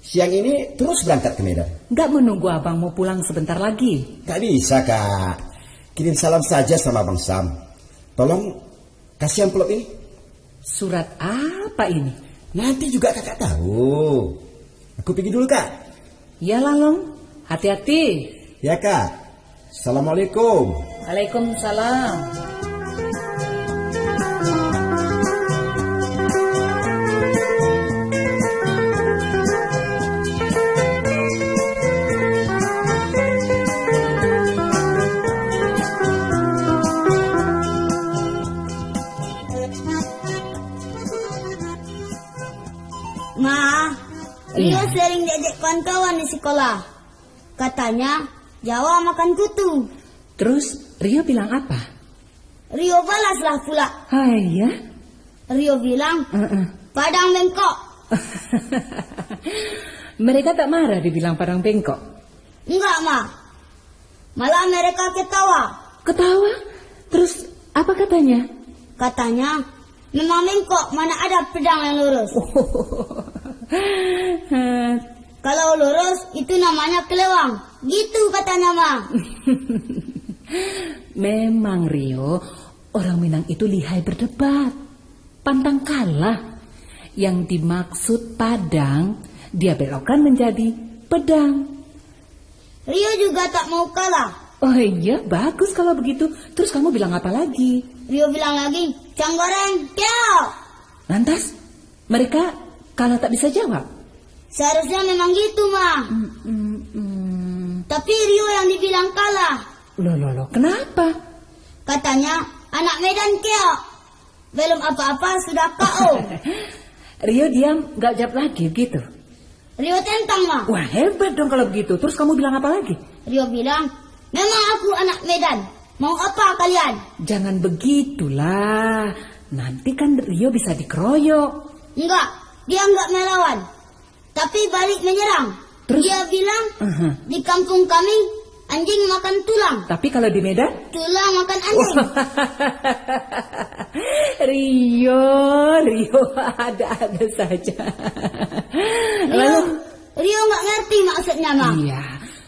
Siang ini terus berangkat ke Medan. Nggak menunggu abang mau pulang sebentar lagi? Nggak bisa, Kak. Kirim salam saja sama Bang Sam. Tolong kasih amplop ini. Surat apa ini? Nanti juga kakak tahu. Aku pergi dulu, Kak. Iyalah, Long. Hati-hati. Ya, Kak. Assalamualaikum. Waalaikumsalam. Ma, Rio sering diajak kawan-kawan di sekolah. Katanya, Jawa makan kutu. Terus Rio bilang apa? Rio balaslah pula. Hai ya? Rio bilang, Padang bengkok. Mereka tak marah dibilang Padang bengkok? Enggak, Ma. Malah mereka ketawa. Ketawa? Terus apa katanya? Katanya, memang bengkok, mana ada pedang yang lurus. Kalau lurus, itu namanya kelewang. Gitu katanya, Ma. Memang Rio, orang Minang itu lihai berdebat. Pantang kalah. Yang dimaksud Padang, dia belokkan menjadi pedang. Rio juga tak mau kalah. Oh iya, bagus kalau begitu. Terus kamu bilang apa lagi? Rio bilang lagi, Canggoreng, kiau. Lantas, mereka kalah tak bisa jawab? Seharusnya memang gitu, Ma. Tapi Rio yang dibilang kalah. Loh, kenapa? Katanya, anak Medan kiau. Belum apa-apa sudah KO. Rio diam, gak jawab lagi gitu? Rio tentang, Ma. Wah, hebat dong kalau begitu. Terus kamu bilang apa lagi? Rio bilang, memang aku anak Medan. Mau apa kalian? Jangan begitulah. Nanti kan Rio bisa dikeroyok. Enggak, dia enggak melawan. Tapi balik menyerang. Terus? Dia bilang, di kampung kami, anjing makan tulang. Tapi kalau di Medan? Tulang makan anjing. Rio, ada-ada saja. Rio nggak ngerti maksudnya, Ma. Iya,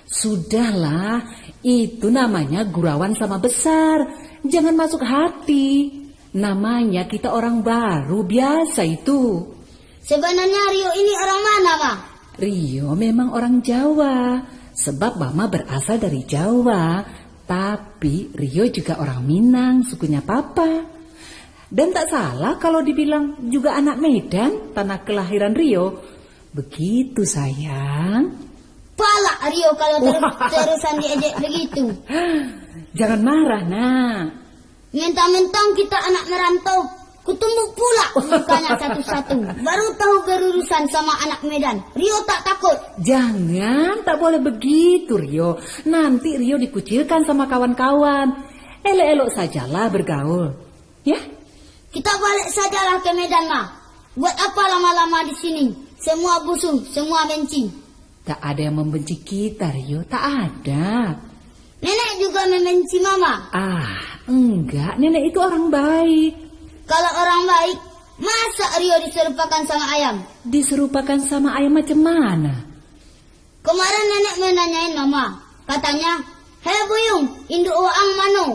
sudahlah. Itu namanya gurauan sama besar. Jangan masuk hati. Namanya kita orang baru, biasa itu. Sebenarnya Rio ini orang mana, Ma? Rio memang orang Jawa. Sebab Mama berasal dari Jawa. Tapi Rio juga orang Minang, sukunya Papa. Dan tak salah kalau dibilang juga anak Medan, tanah kelahiran Rio. Begitu, sayang. Palak Rio kalau terusan diejek begitu. Jangan marah, nak. Mentang-mentang kita anak merantau, kutumbuk pula mukanya satu-satu. Baru tahu berurusan sama anak Medan. Rio tak takut. Jangan, tak boleh begitu, Rio. Nanti Rio dikucilkan sama kawan-kawan. Elok-elok sajalah bergaul. Ya? Kita balik sajalah ke Medan, Ma. Buat apa lama-lama di sini? Semua busuk, semua benci. Tak ada yang membenci kita, Rio. Tak ada. Nenek juga membenci Mama. Enggak. Nenek itu orang baik. Kalau orang baik, masa Rio diserupakan sama ayam? Diserupakan sama ayam macam mana? Kemarin nenek menanyain Mama. Katanya, hei Buyung, induk waang mano?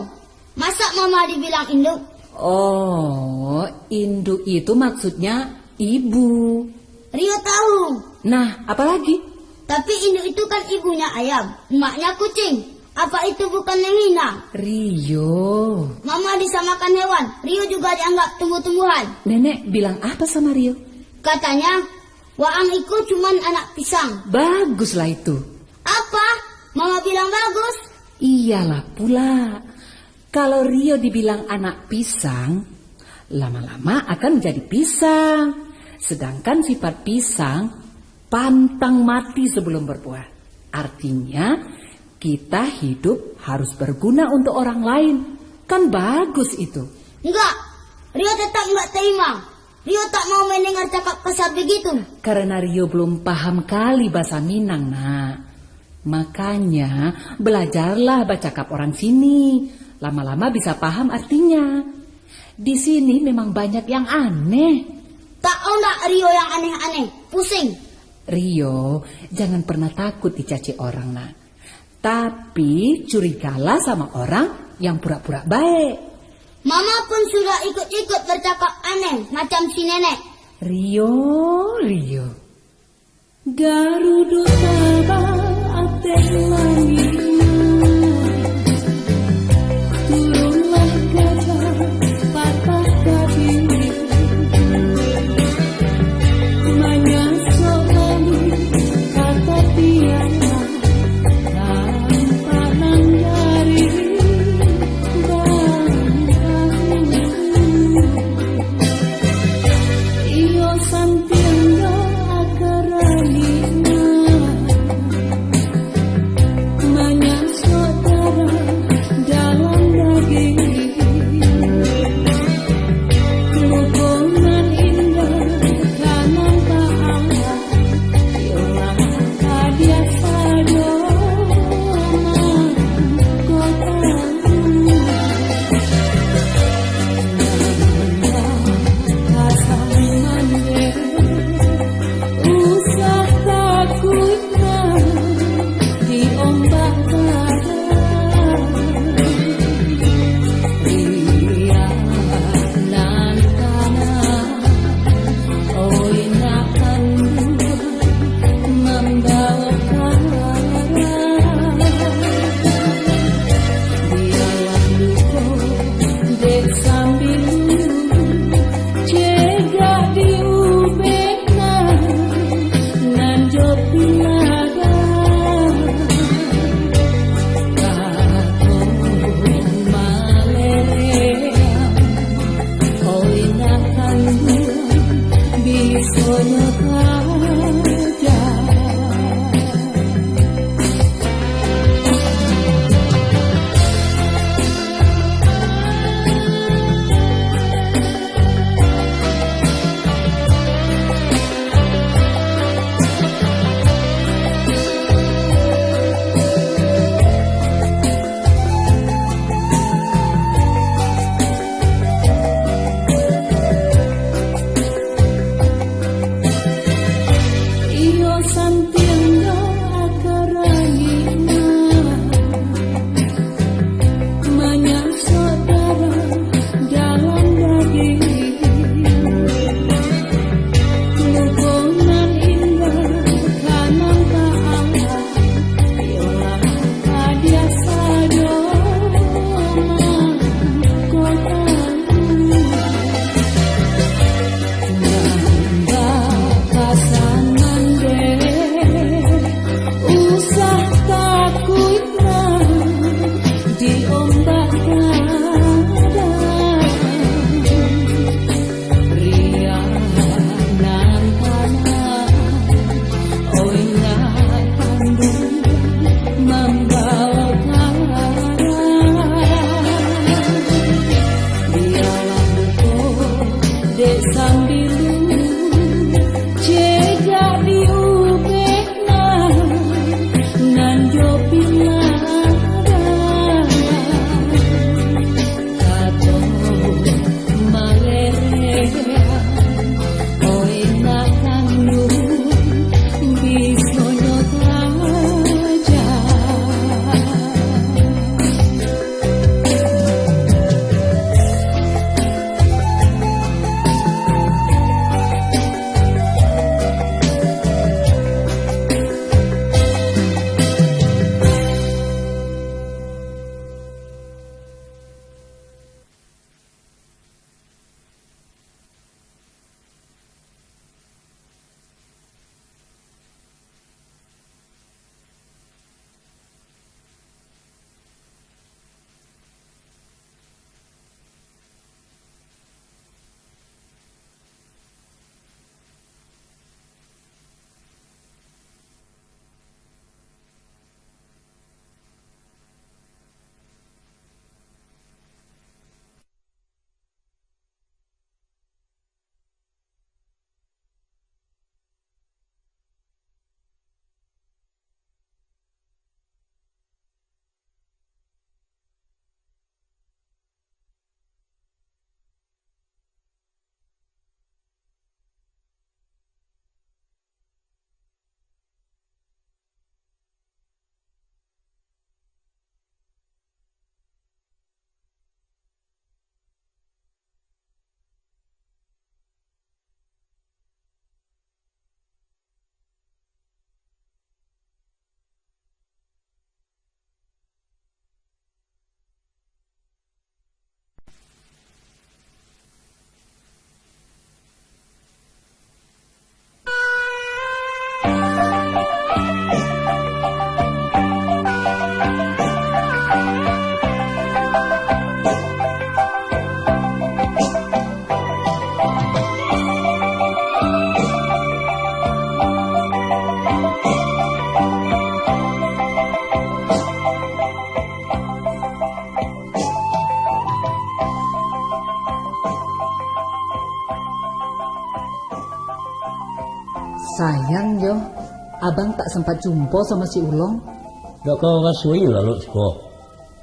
Masa Mama dibilang induk? Oh, induk itu maksudnya ibu. Rio tahu. Nah, apa lagi? Tapi induk itu kan ibunya ayam, emaknya kucing. Apa itu bukan menghina? Rio. Mama disamakan hewan, Rio juga dianggap tumbuh-tumbuhan. Nenek bilang apa sama Rio? Katanya, waang iku cuman anak pisang. Baguslah itu. Apa? Mama bilang bagus? Iyalah pula. Kalau Rio dibilang anak pisang, lama-lama akan menjadi pisang. Sedangkan sifat pisang pantang mati sebelum berbuah. Artinya kita hidup harus berguna untuk orang lain. Kan bagus itu. Enggak, Rio tetap enggak terima. Rio tak mau mendengar cakap kasar begitu. Karena Rio belum paham kali bahasa Minang, nak. Makanya belajarlah bercakap orang sini. Lama-lama bisa paham artinya. Di sini memang banyak yang aneh. Tak mau enggak Rio yang aneh-aneh. Pusing. Rio, jangan pernah takut dicaci orang, nak. Tapi curigalah sama orang yang pura-pura baik. Mama pun sudah ikut-ikut bercakap aneh macam si nenek. Rio. Garuda Sabah atek langit. Turunlah gajah patah kabin. Menyosok langit kata tiada. Tanpa nanggari Iyo santiang akaralina Sayang yo, abang tak sempat jumpa sama si Ulong. Dak kau rasui lalu sekolah.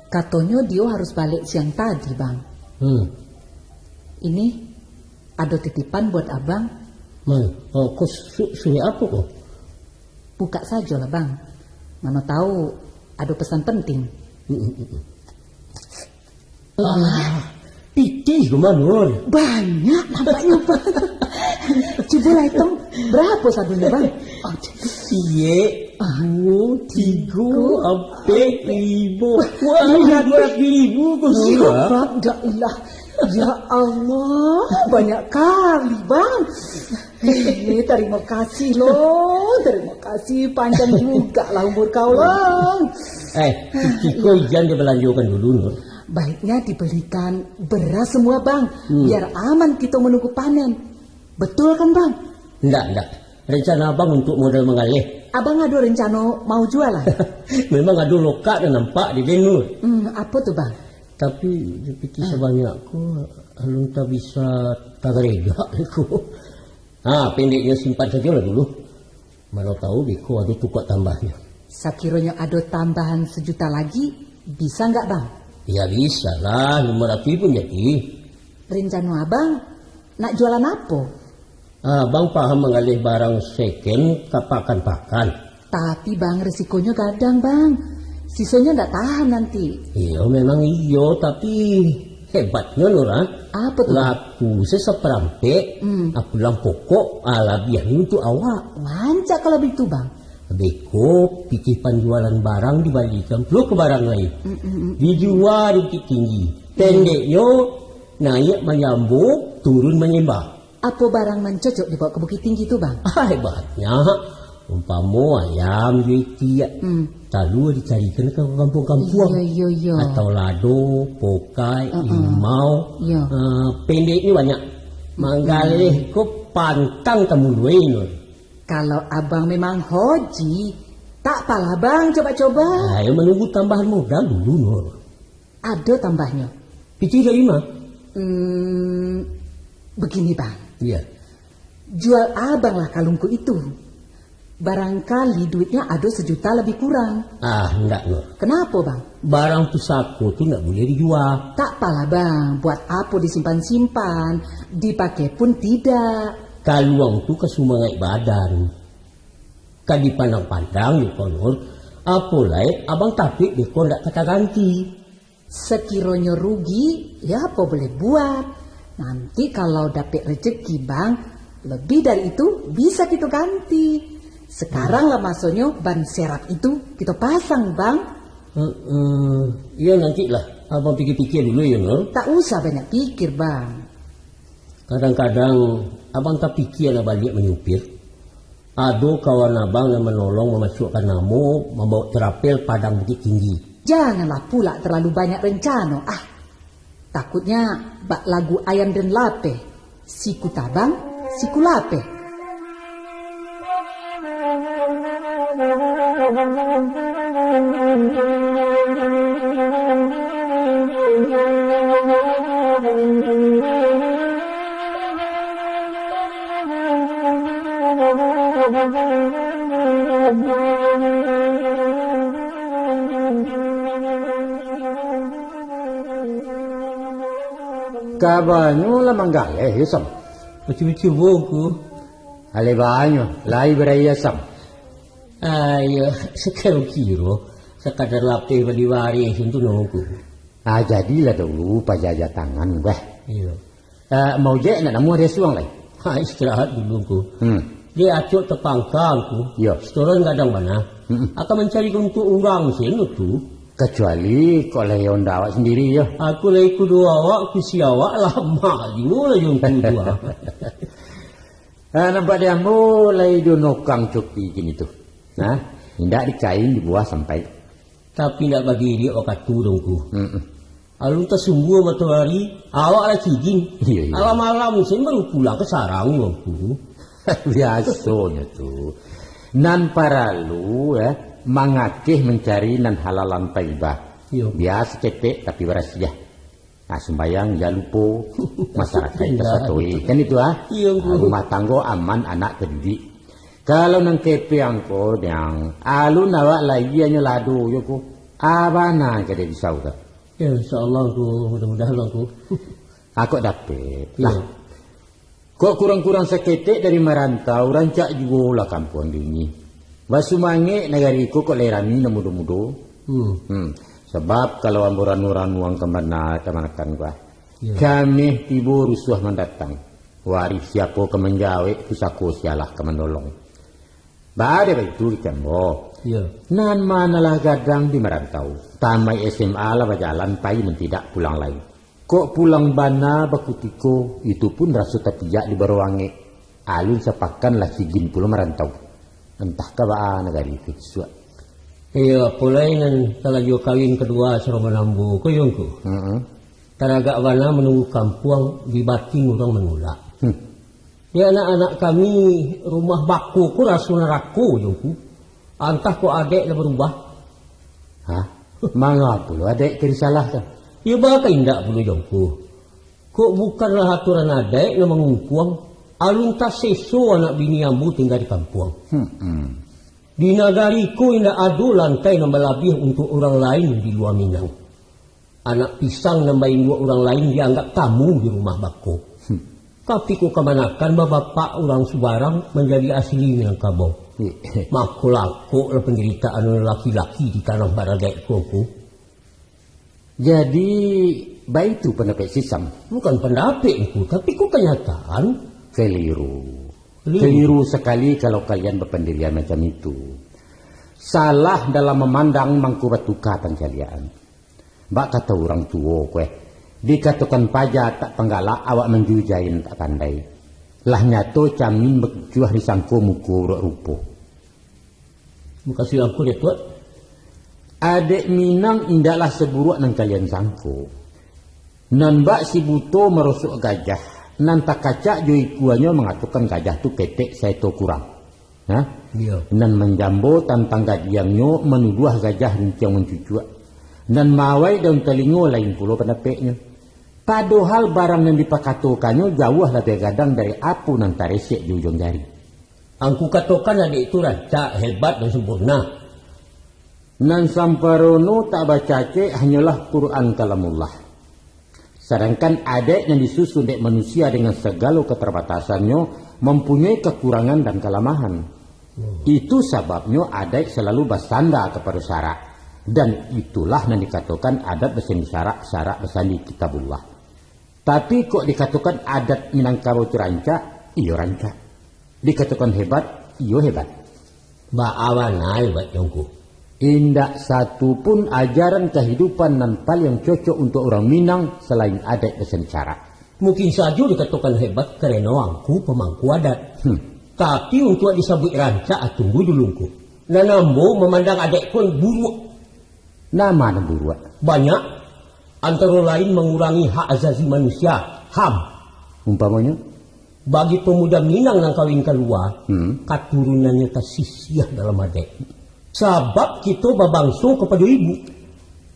Katanya dia harus balik siang tadi bang. Ini ada titipan buat abang. Kau suruh apa kau? Buka saja lah bang. Mana tahu ada pesan penting. Pitih kemana? Banyak nampaknya bang. Coba lah hitung berapa sadunya bang? Iya, 2, 3, 4, 5. Wah, 200.000 kau sudah. Alhamdulillah. Ya Allah, banyak kali bang. Terima kasih loh, terima kasih, panjang juga lah umur kau loh. Kau jangan dibelanjakan dulu Nur. Baiknya diberikan beras semua bang, biar aman kita menunggu panen. Betul kan bang? Enggak. Rencana abang untuk modal mengalih. Abang ada rencana mau jualan? Memang ada lokak dan nampak di Denur. Apa tuh bang? Tapi dipikir sebanyakku, alun tak bisa tagarega aku. Pendeknya simpan saja lah dulu. Mana tahu Biko ada tukar tambahnya. Sekiranya ada tambahan 1 juta lagi, bisa nggak bang? Ya bisa lah, 500 pun jadi. Rencana abang nak jualan apa? Abang paham mengalih barang second kapakan-pakan. Tapi bang resikonya gadang bang. Sisanya nggak tahan nanti. Iya memang iya, tapi hebatnya Nora. Apa tuh? Laku seseperampe, aku bilang pokok alabiahnya untuk awak. Wancak kalau begitu bang. Beko pikir penjualan barang dibalikan perlu ke barang lain. Dijual di tinggi. Pendeknya naik menyambung, turun menyembah. Apa barang mencocok dibawa ke Bukit Tinggi itu bang? Hebatnya. Umpama ayam juiti lalu dicarikan ke kampung-kampung. Iya. Atau lado, pokai, limau. Pendeknya banyak. Manggalih ko pantang temuluin. Kalau abang memang hoji, tak apalah bang, coba-coba. Ayo menunggu tambahan modal dulu Nur. Ada tambahnya. Pikir dari mana? Begini bang. Iya. Jual abang lah kalungku itu. Barangkali duitnya ada 1 juta lebih kurang. Enggak Nur. Kenapa bang? Barang pusako itu enggak boleh dijual. Tak apalah bang, buat apa disimpan-simpan, dipakai pun tidak. Kaluang tu kesumangai badan. Kan dipandang-pandang ya Nur. Apalagi abang tapi deko ndak kata ganti. Sekiranya rugi, ya apa boleh buat. Nanti kalau dapat rezeki bang, lebih dari itu bisa kita ganti. Sekarang lah masanya ban serap itu kita pasang bang. Iya nanti lah. Abang pikir-pikir dulu ya Nur. Tak usah banyak pikir bang. Kadang-kadang abang tak pikir lah balik menyupir. Ada kawan abang yang menolong memasukkan namo membawa terapel padang Bukit Tinggi. Janganlah pula terlalu banyak rencana. Takutnya bak lagu ayam dan lape. Siku tabang, siku lape. Kabanyo lah manggaleh isam. Macam-macam aku. Ale banyo, lai beraya sam. Ayo, sekarang kira sekadar lapeh baliwari itu nunggu. Jadilah dulu pajajah tangan bah. Iya. Mau je nak namu ada suang lai. Istirahat dulu ku. Dia acuk tepangkang ku. Iya. Setoran kadang mana. Akan mencari untuk orang sini tu. Kecuali kau leon awak sendiri ya. Aku lagi kudu awak, ku si awak lama juga lah yang kedua. Nampak dia mulai dunokang cuki gini tu. Nah, tidak dikain di buah sampai. Tapi tidak bagi dia okat turun ku. Alun tersungguh matahari, awak lah cijing. Iya. Malam-malam saya baru pulang ke sarang ku. Biasanya tu. Nan para lu mangakeh mencari nan halalan taibah. Biasa cetek tapi berasiah. Sembayang jangan lupa masyarakat kita satoi. Kan itu Iya, rumah tangga aman anak terdidik. Kalau nang kepe angko yang alun awak lagi hanya ladu yo ko. Abana kade disau ka. Ya insyaallah ku mudah-mudahan ku. Aku dapet. Lah. Kok kurang-kurang seketek dari merantau rancak juga lah kampung ini. Basumange negariku kok lerani na mudo-mudo. Sebab kalau amburan-uran uang kemanakan gua. Kami tiba rusuh mendatang. Waris siapa kemenjawe pusako sialah kemenolong. Bada itu ikan bo. Nan manalah gadang di merantau. Tamai SMA lah berjalan pai tidak pulang lagi. Kok pulang bana bakutiko itu pun rasa terpijak di Baruange. Alun sepakan lah sigin pulang merantau. Entah kaba negari itu suat. Iya, pulai nan kalau kawin kedua serba nambu koyongku. Taraga bana menunggu kampung di batin orang menolak. Ya anak-anak kami rumah baku ku rasuna raku jongku. Antah ko adek dah berubah. Hah? Mangga pula adek kiri salah kan? Ya baka indak pula jongku. Kok bukanlah aturan adek yang mengungkuang. Alun tak sesu anak bini ambu tinggal di kampung. Di nagariku indak adu lantai nambah lebih untuk orang lain di luar Minang. Anak pisang nambahin dua orang lain dianggap tamu di rumah bako. Tapi ku kemanakan bapak orang Subarang menjadi asli Minangkabau. Maku laku lah penderitaan laki-laki di tanah baradek ku. Jadi baik itu pendapat sisam. Bukan pendapat ku, tapi ku kenyataan. Keliru sekali kalau kalian berpendirian macam itu. Salah dalam memandang mangku batuka pencalian. Bak kata orang tua kue. Dikatakan pajak tak penggalak awak menjujain tak pandai. Lah nyato camin berjuah di sangko muku rupo. Makasih aku dia tuat. Adek Minang indaklah seburuk nang kalian sangko. Nan bak si buto merosok gajah. Nan tak kacak jui kuanya mengatakan gajah tu ketek saya tu kurang. Iya. Nan menjambo tantang gadiangnya menuduh gajah rinciang mencucuak. Dan mawai daun telingo lain pula pendapatnya. Padahal barang yang dipakatokannya jauh lebih gadang dari apu nan taresek di ujung jari. Angku katakan adik itu rancak, hebat dan sempurna. Nan samparono tak baca cek hanyalah Quran kalamullah. Sedangkan adik yang disusun dek manusia dengan segala keterbatasannya mempunyai kekurangan dan kelemahan. Itu sebabnya adik selalu bersandar kepada syarak. Dan itulah yang dikatakan adat bersandi syarak bersandi kitabullah. Tapi kok dikatakan adat Minangkabau itu rancak, iyo rancak. Dikatakan hebat, iyo hebat. Ba'awana hebat jongku. Indak satu pun ajaran kehidupan nan paling cocok untuk orang Minang selain adat bersandi syarak. Mungkin saja dikatakan hebat karena wangku pemangku adat. Tapi untuk disebut rancak, tunggu duluku. Nanambo memandang adat pun buruk. Nama buruak banyak, antara lain mengurangi hak azazi manusia, HAM. Umpamanya bagi pemuda Minang yang kawin keluar, keturunannya tersisiah dalam adat. Sebab kita berbangsa kepada ibu.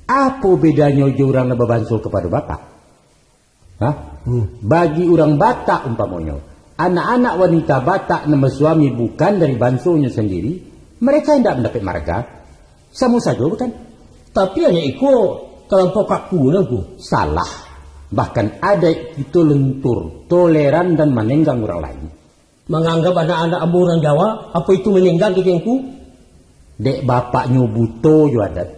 Apa bedanya orang berbangsa kepada bapak? Bagi orang Batak umpamanya, anak-anak wanita Batak nama suami bukan dari bangsanya sendiri, mereka tidak mendapat marga. Sama saja bukan? Tapi hanya ikut terlampau kaku aku. Salah. Bahkan ada itu lentur, toleran dan menenggang orang lain. Menganggap anak-anak ambu orang Jawa, apa itu menenggang kekengku? Dek bapaknya buto jo adat.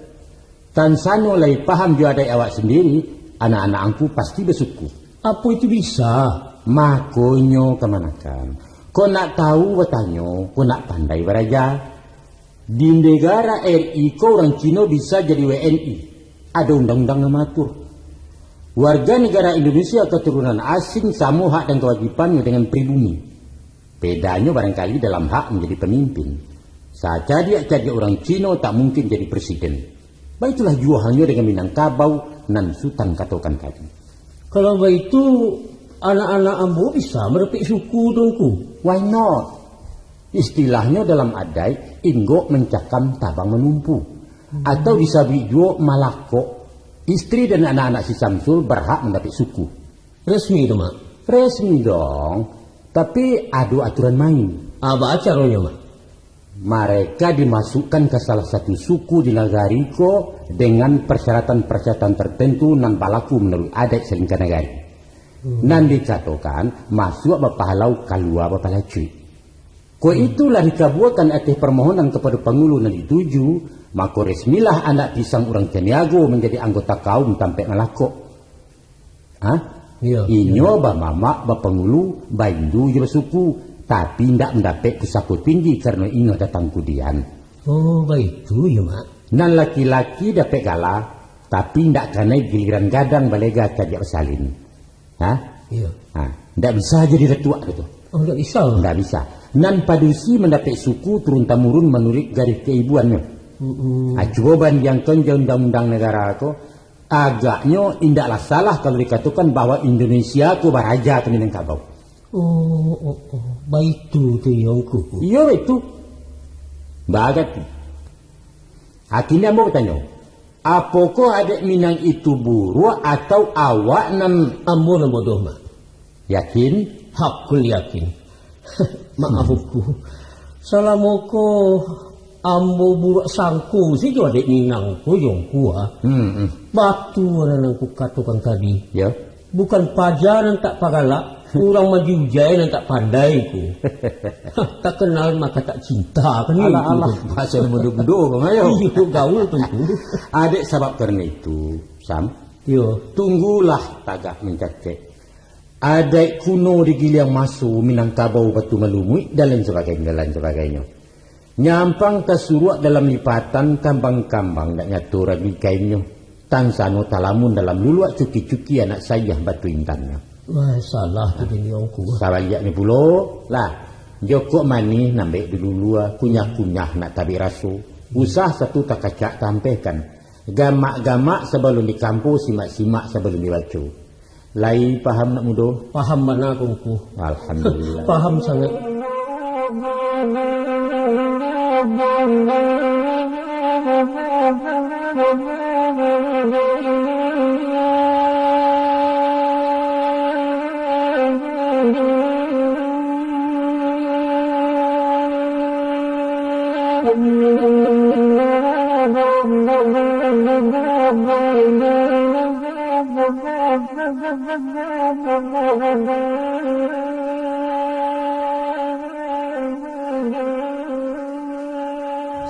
Tan sano lai paham jo adat awak sendiri, anak-anak angku pasti bersuku. Apa itu bisa? Makonyo kemanakan. Kau nak tahu bertanya, kau nak pandai beraja. Di negara RI kau orang Cina bisa jadi WNI. Ada undang-undang yang mengatur. Warga negara Indonesia keturunan asing sama hak dan kewajibannya dengan pribumi. Bedanya barangkali dalam hak menjadi pemimpin. Saja dia jadi orang Cina tak mungkin jadi presiden. Baiklah jualannya dengan Minangkabau nan Sultan katakan tadi. Kalau begitu anak-anak ambo bisa merepik suku dongku. Why not? Istilahnya dalam adai inggo mencakam tabang menumpu. Atau disabi juo malako. Istri dan anak-anak si Samsul berhak mendapat suku. Resmi itu mak? Resmi dong. Tapi ada aturan main. Apa acaranya mak? Mereka dimasukkan ke salah satu suku di Nagariko dengan persyaratan-persyaratan tertentu nan berlaku menurut adat selingkah negari. Nan dicatokan masuk bapahalau kalua bapalacui. Ko itulah dikabuakan atas permohonan kepada pengulu nan dituju, maka resmilah anak pisang orang Caniago menjadi anggota kaum tampek malako. Inyo bamamak bapengulu baindu je suku. Tapi tidak mendapat pusako tinggi karena ingat datang kudian. Oh, baik itu ya, Mak. Nan laki-laki dapat galah, tapi tidak kena giliran gadang balega kajak bersalin. Iya. Tidak bisa jadi retua gitu. Oh, tidak bisa. Tidak bisa. Nan padusi mendapat suku turun-temurun menurut garis keibuannya. Jawaban yang kerja undang-undang negara aku, agaknya indaklah salah kalau dikatakan bahwa Indonesia ku baraja ke Minangkabau. Oh, baik tu yongku. Iya itu. Bagat. Akhirnya mau bertanya, apakah adik Minang itu buruk atau awak nan ambo nan bodoh, Mak? Yakin? Hakul yakin. Maafku. Salamoko ambo buruk sangku si jo adik Minang ko yongku Batu nan ku katakan tadi. Ya. Bukan pajaran tak pagalak. Kurang maju jaya dan tak pandai ku. Tak kenal maka tak cinta kan. Alah bahasa bodoh-bodoh bang ayo. Iyo gaul tentu. Adik sebab karena itu Sam. Yo, tunggulah tagak mencacek. Adik kuno di Giliang Masu Minangkabau Batu Malumui dan lain sebagainya. Nyampang kesuruak dalam lipatan kambang-kambang dan nyatur lagi kainnya. Tansano talamun dalam luluak cuki-cuki anak saya batu intannya. Wah, salah tu bini aku. Sawaliak ni pulo lah. Joko mani nambek dulu kunyah-kunyah nak tabi rasu. Usah satu tak kacak tampilkan. Gamak-gamak sebelum di kampus, simak-simak sebelum dibaca. Lai paham nak mudo? Paham mana aku? Alhamdulillah. Paham sangat.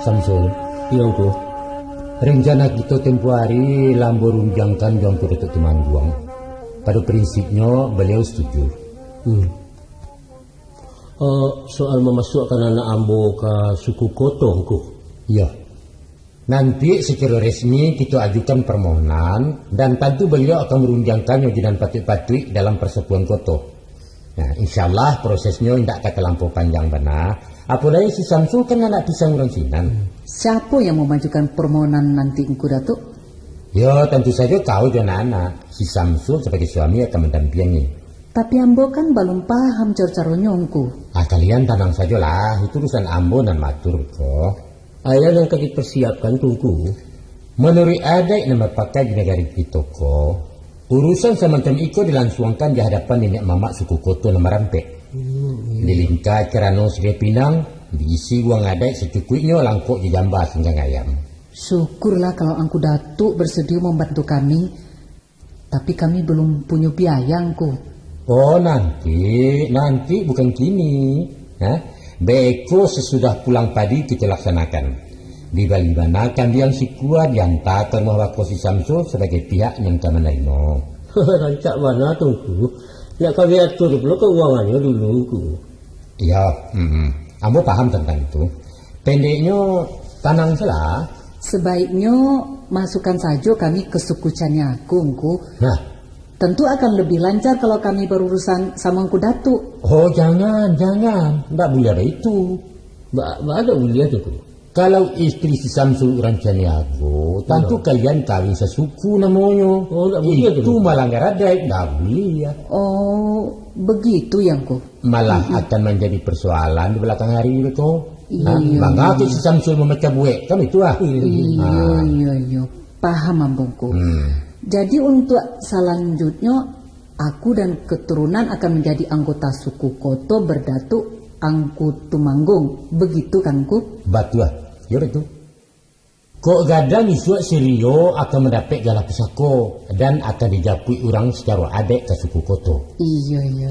Samsul, iya tu. rencana kita tempoh hari lambur unjangkan yang Datuk Temanggung. Pada prinsipnya beliau setuju. Soal memasukkan anak ambo ke suku Kotong ku. Iya. Nanti secara resmi kita ajukan permohonan dan tentu beliau akan merunjangkannya dengan patut-patut dalam persekutuan Koto. Nah, insyaAllah prosesnya tidak akan terlampau panjang benar. Apalagi si Samsul kan anak pisang orang Sinan. Siapa yang memajukan permohonan nanti engkau Datuk? Ya tentu saja kau dan anak. Si Samsul sebagai suami akan mendampingi. Tapi ambo kan belum paham cara-caranya engkau. Kalian tenang saja lah. Itu urusan ambo dan matur kok. Ayah yang kaki persiapkan tunggu. Menurut adat nama pakai di negara kita kok. Urusan semacam itu dilangsungkan di hadapan nenek mamak suku Koto nama Rampek. Dilingkar kerana sedia pinang, diisi uang adat secukupnya langkuk di jambah senggang ayam. Syukurlah kalau engkau Datuk bersedia membantu kami. Tapi kami belum punya biaya engkau. Oh nanti bukan kini. Beko sesudah pulang padi kita laksanakan. Dibalik-banakan yang si kuat diantarkan bahwa si Samsul sebagai pihak yang kami menerima. Rancak mana tunggu? Ya kami atur dulu keuangannya dulu. Ya, ambo paham tentang itu. Pendeknya tanang salah. Sebaiknya masukkan saja kami ke suku Caniago engkau. Nah. Tentu akan lebih lancar kalau kami berurusan sama engkau Datuk. Oh jangan. Tidak boleh ada itu. Tidak ada boleh itu. Kalau istri si Samsul orang Caniago, tentu kalian kawin sesuku namanya. Oh, tidak boleh itu malah nggak ada, tidak boleh ya. Oh, begitu ya engkau. Malah akan menjadi persoalan di belakang hari itu. Maka si Samsul memecah buek, kan itu ah. Iya. Paham ambungku. Jadi untuk selanjutnya aku dan keturunan akan menjadi anggota suku Koto berdatuk angkut tumanggung. Begitu kan Ku? Batu ya betul. Kok gadang isu Sirio akan mendapat galah pesako dan akan dijapui orang secara adik ke suku Koto. Iya.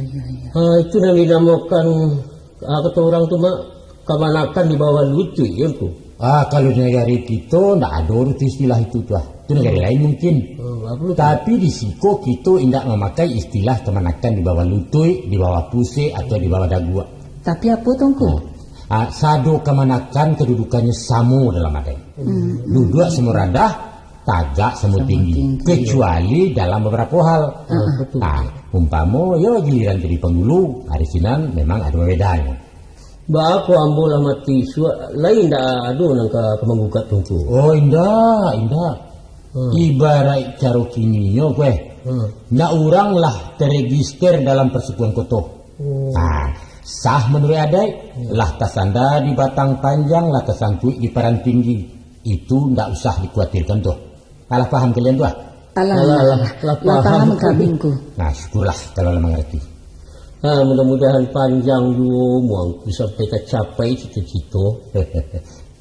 Itu yang dinamakan kata orang tu mak kemanakan di bawah lucu ya tu. Kalau negara kita ndak ada urut istilah itu tuh. Itu negara lain mungkin. Tapi di Siko kita tidak memakai istilah kemanakan di bawah lutut, di bawah pusik atau di bawah dagu. Tapi apa tongku? Sado kemanakan kedudukannya sama dalam adat. Duduk semua rendah, tagak semua tinggi. Kecuali dalam beberapa hal. Umpama ya giliran jadi penghulu, harisinan memang ada bedanya. Aku ambil mati lain dah ada nang ke menggugat tungku. Oh indah. Ibarat cara kinyo kue. Nak orang lah terregister dalam persekutuan Koto. Sah menurut adat lah tasanda di batang panjang lah kesangkut di paran tinggi. Itu ndak usah dikhawatirkan tuh. Alah paham kalian tuh? Alah paham kami Ku. Nah syukurlah kalau memang ngerti. Mudah-mudahan panjang muang bisa kita capai cita-cita.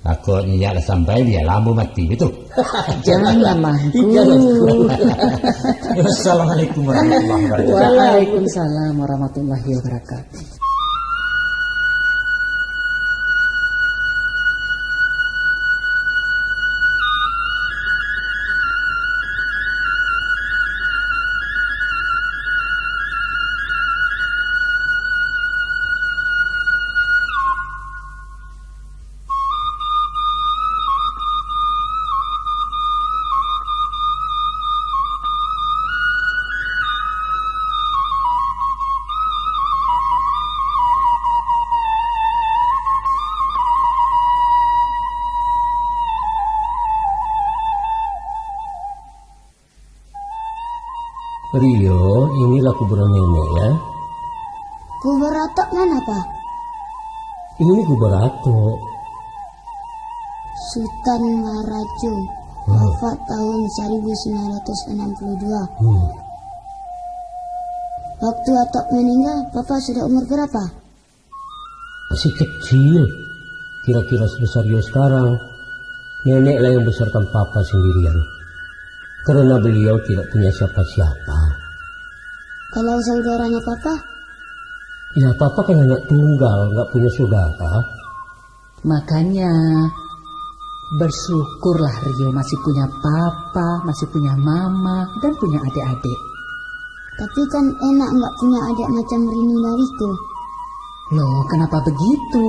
Aku niat sampai dia lama mati betul. Jangan lamaku. Assalamualaikum warahmatullahi wabarakatuh. Waalaikumsalam warahmatullahi wabarakatuh. Rio, inilah kuburan nenek ya. Kubur atok mana Pak? Ini kubur atok. Sultan Marajung, wafat tahun 1962. Waktu atok meninggal, Papa sudah umur berapa? Masih kecil. Kira-kira sebesar Rio sekarang. Nenek lah yang besarkan Papa sendirian. Karena beliau tidak punya siapa-siapa. Kalau saudaranya Papa? Ya Papa kan anak tunggal, nggak punya saudara. Makanya bersyukurlah Rio masih punya Papa, masih punya Mama, dan punya adik-adik. Tapi kan enak nggak punya adik macam Rini dan Riko. Loh, kenapa begitu?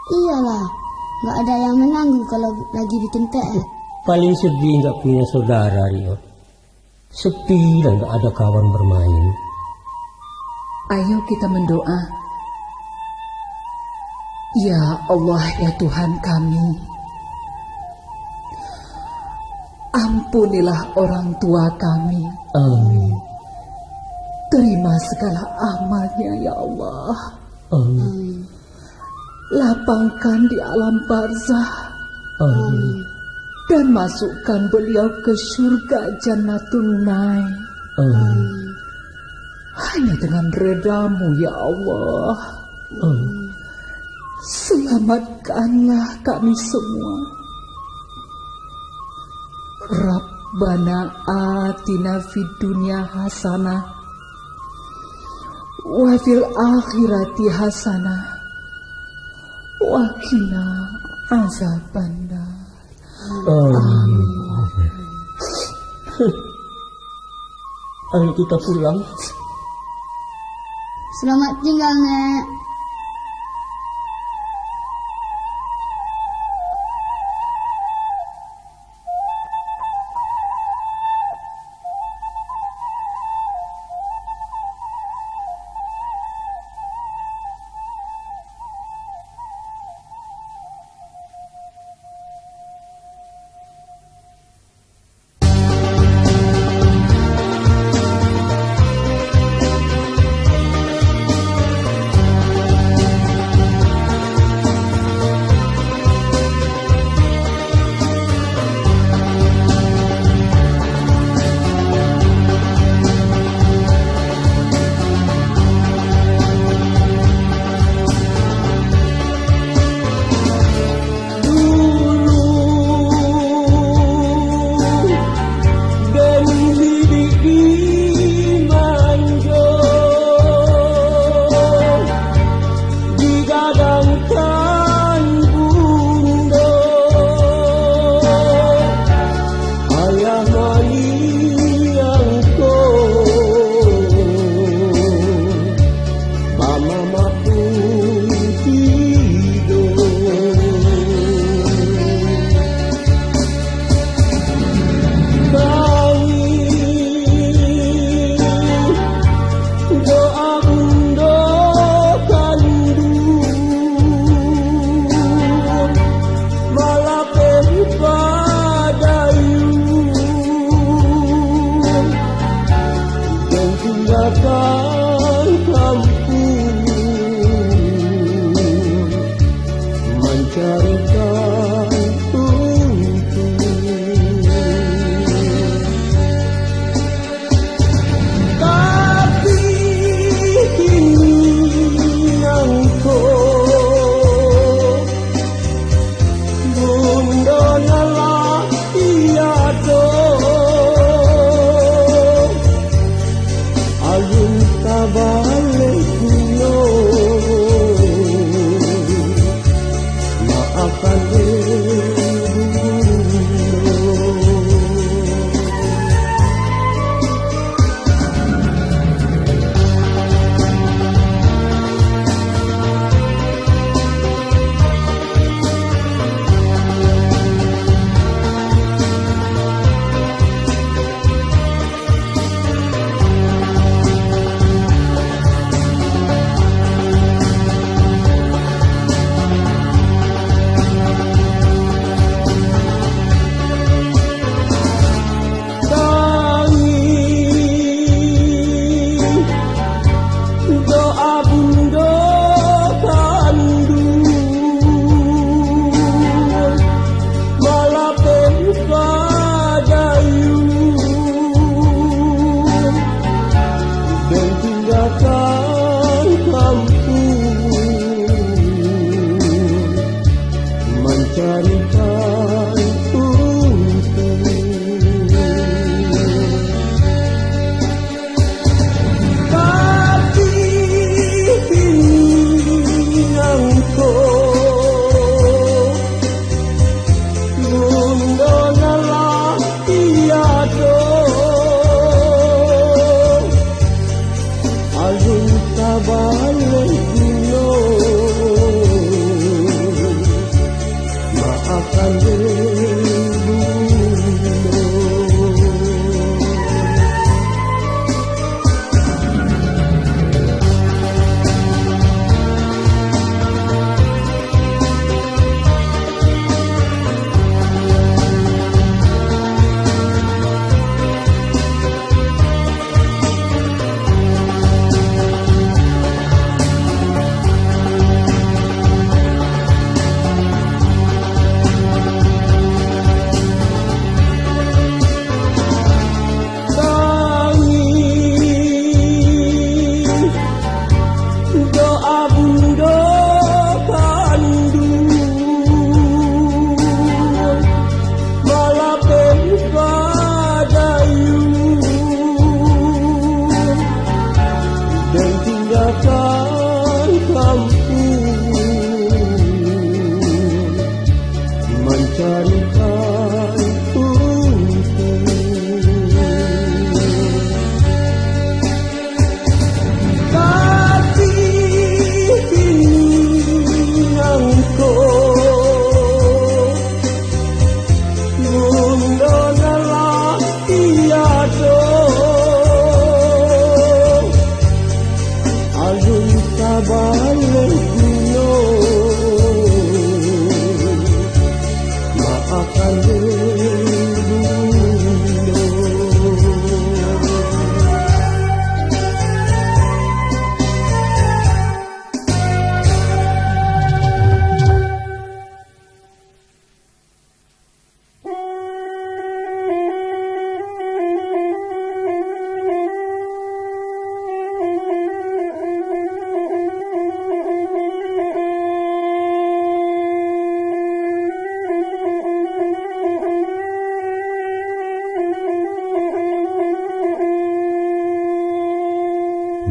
Iyalah, nggak ada yang menanggung kalau lagi bikin PR. Paling sedih nggak punya saudara Rio. Sepi dan nggak ada kawan bermain. Ayo kita mendoa. Ya Allah, ya Tuhan kami, ampunilah orang tua kami. Amin. Terima segala amalnya ya Allah. Amin. Lapangkan di alam barzah. Amin. Dan masukkan beliau ke surga Jannatul Naim. Amin. Hanya dengan redamu ya Allah. Amin. Selamatkanlah kami semua. Rabbana atina fid dunya hasanah wa fil akhirati hasanah wa qina azabannar. Amin. Ayo kita pulang. Selamat tinggal, Nek.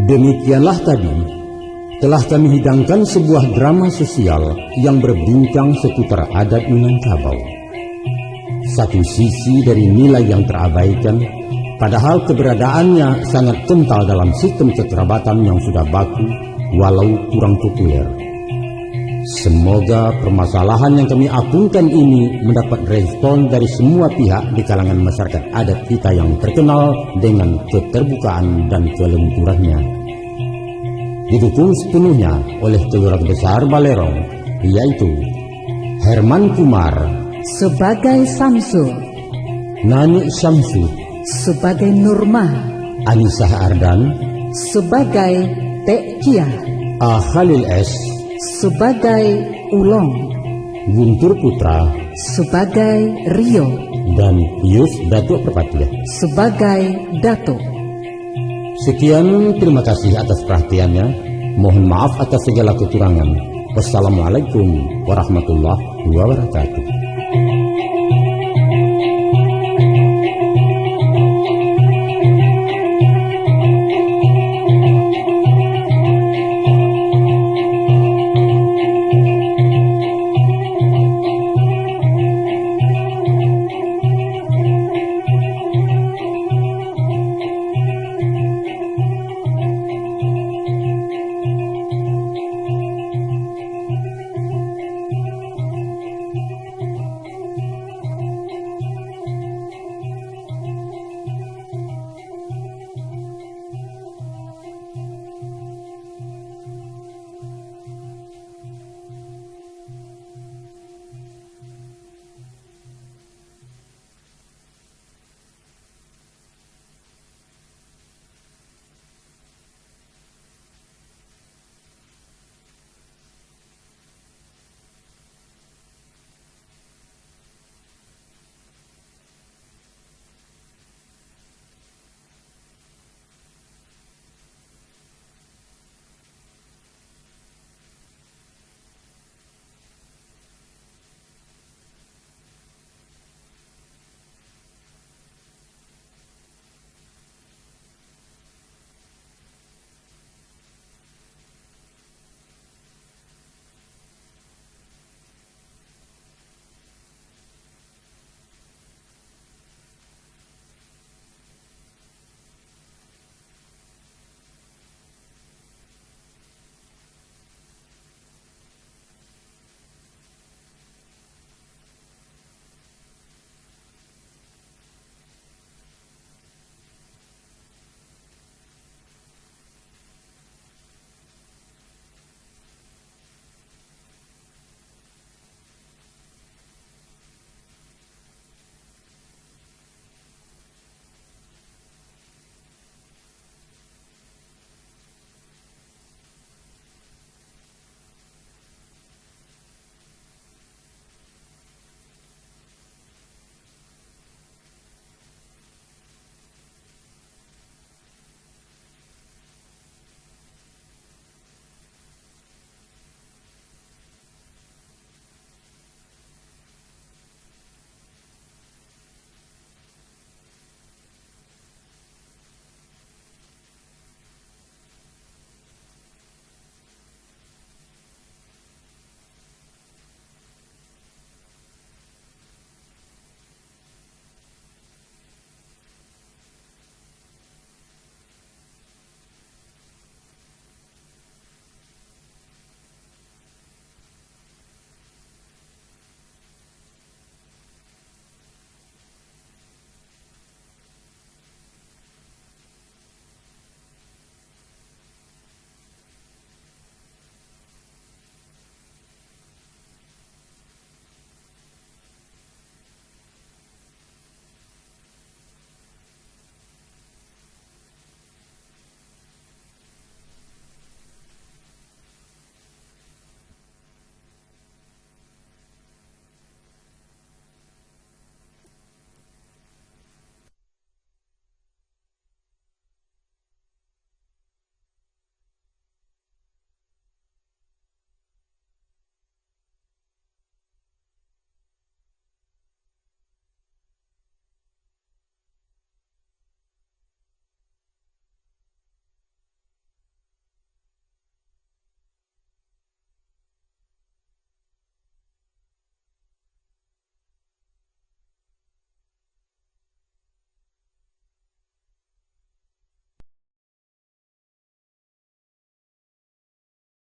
Demikianlah tadi telah kami hidangkan sebuah drama sosial yang berbincang seputar adat Minangkabau. Satu sisi dari nilai yang terabaikan, padahal keberadaannya sangat kental dalam sistem kekerabatan yang sudah baku walau kurang populer. Semoga permasalahan yang kami apungkan ini mendapat respon dari semua pihak di kalangan masyarakat adat kita yang terkenal dengan keterbukaan dan kelemburannya. Didukung sepenuhnya oleh Kelurahan Besar Balerong, yaitu Herman Kumar sebagai Samsul, Nani Syamsu sebagai Nurma, Anisah Ardan sebagai Tekia, A. Khalil S sebagai Ulong, Guntur Putra sebagai Rio, dan Pius Datuk Perpatiah sebagai Datuk. Sekian, terima kasih atas perhatiannya. Mohon maaf atas segala kekurangan. Wassalamualaikum warahmatullahi wabarakatuh.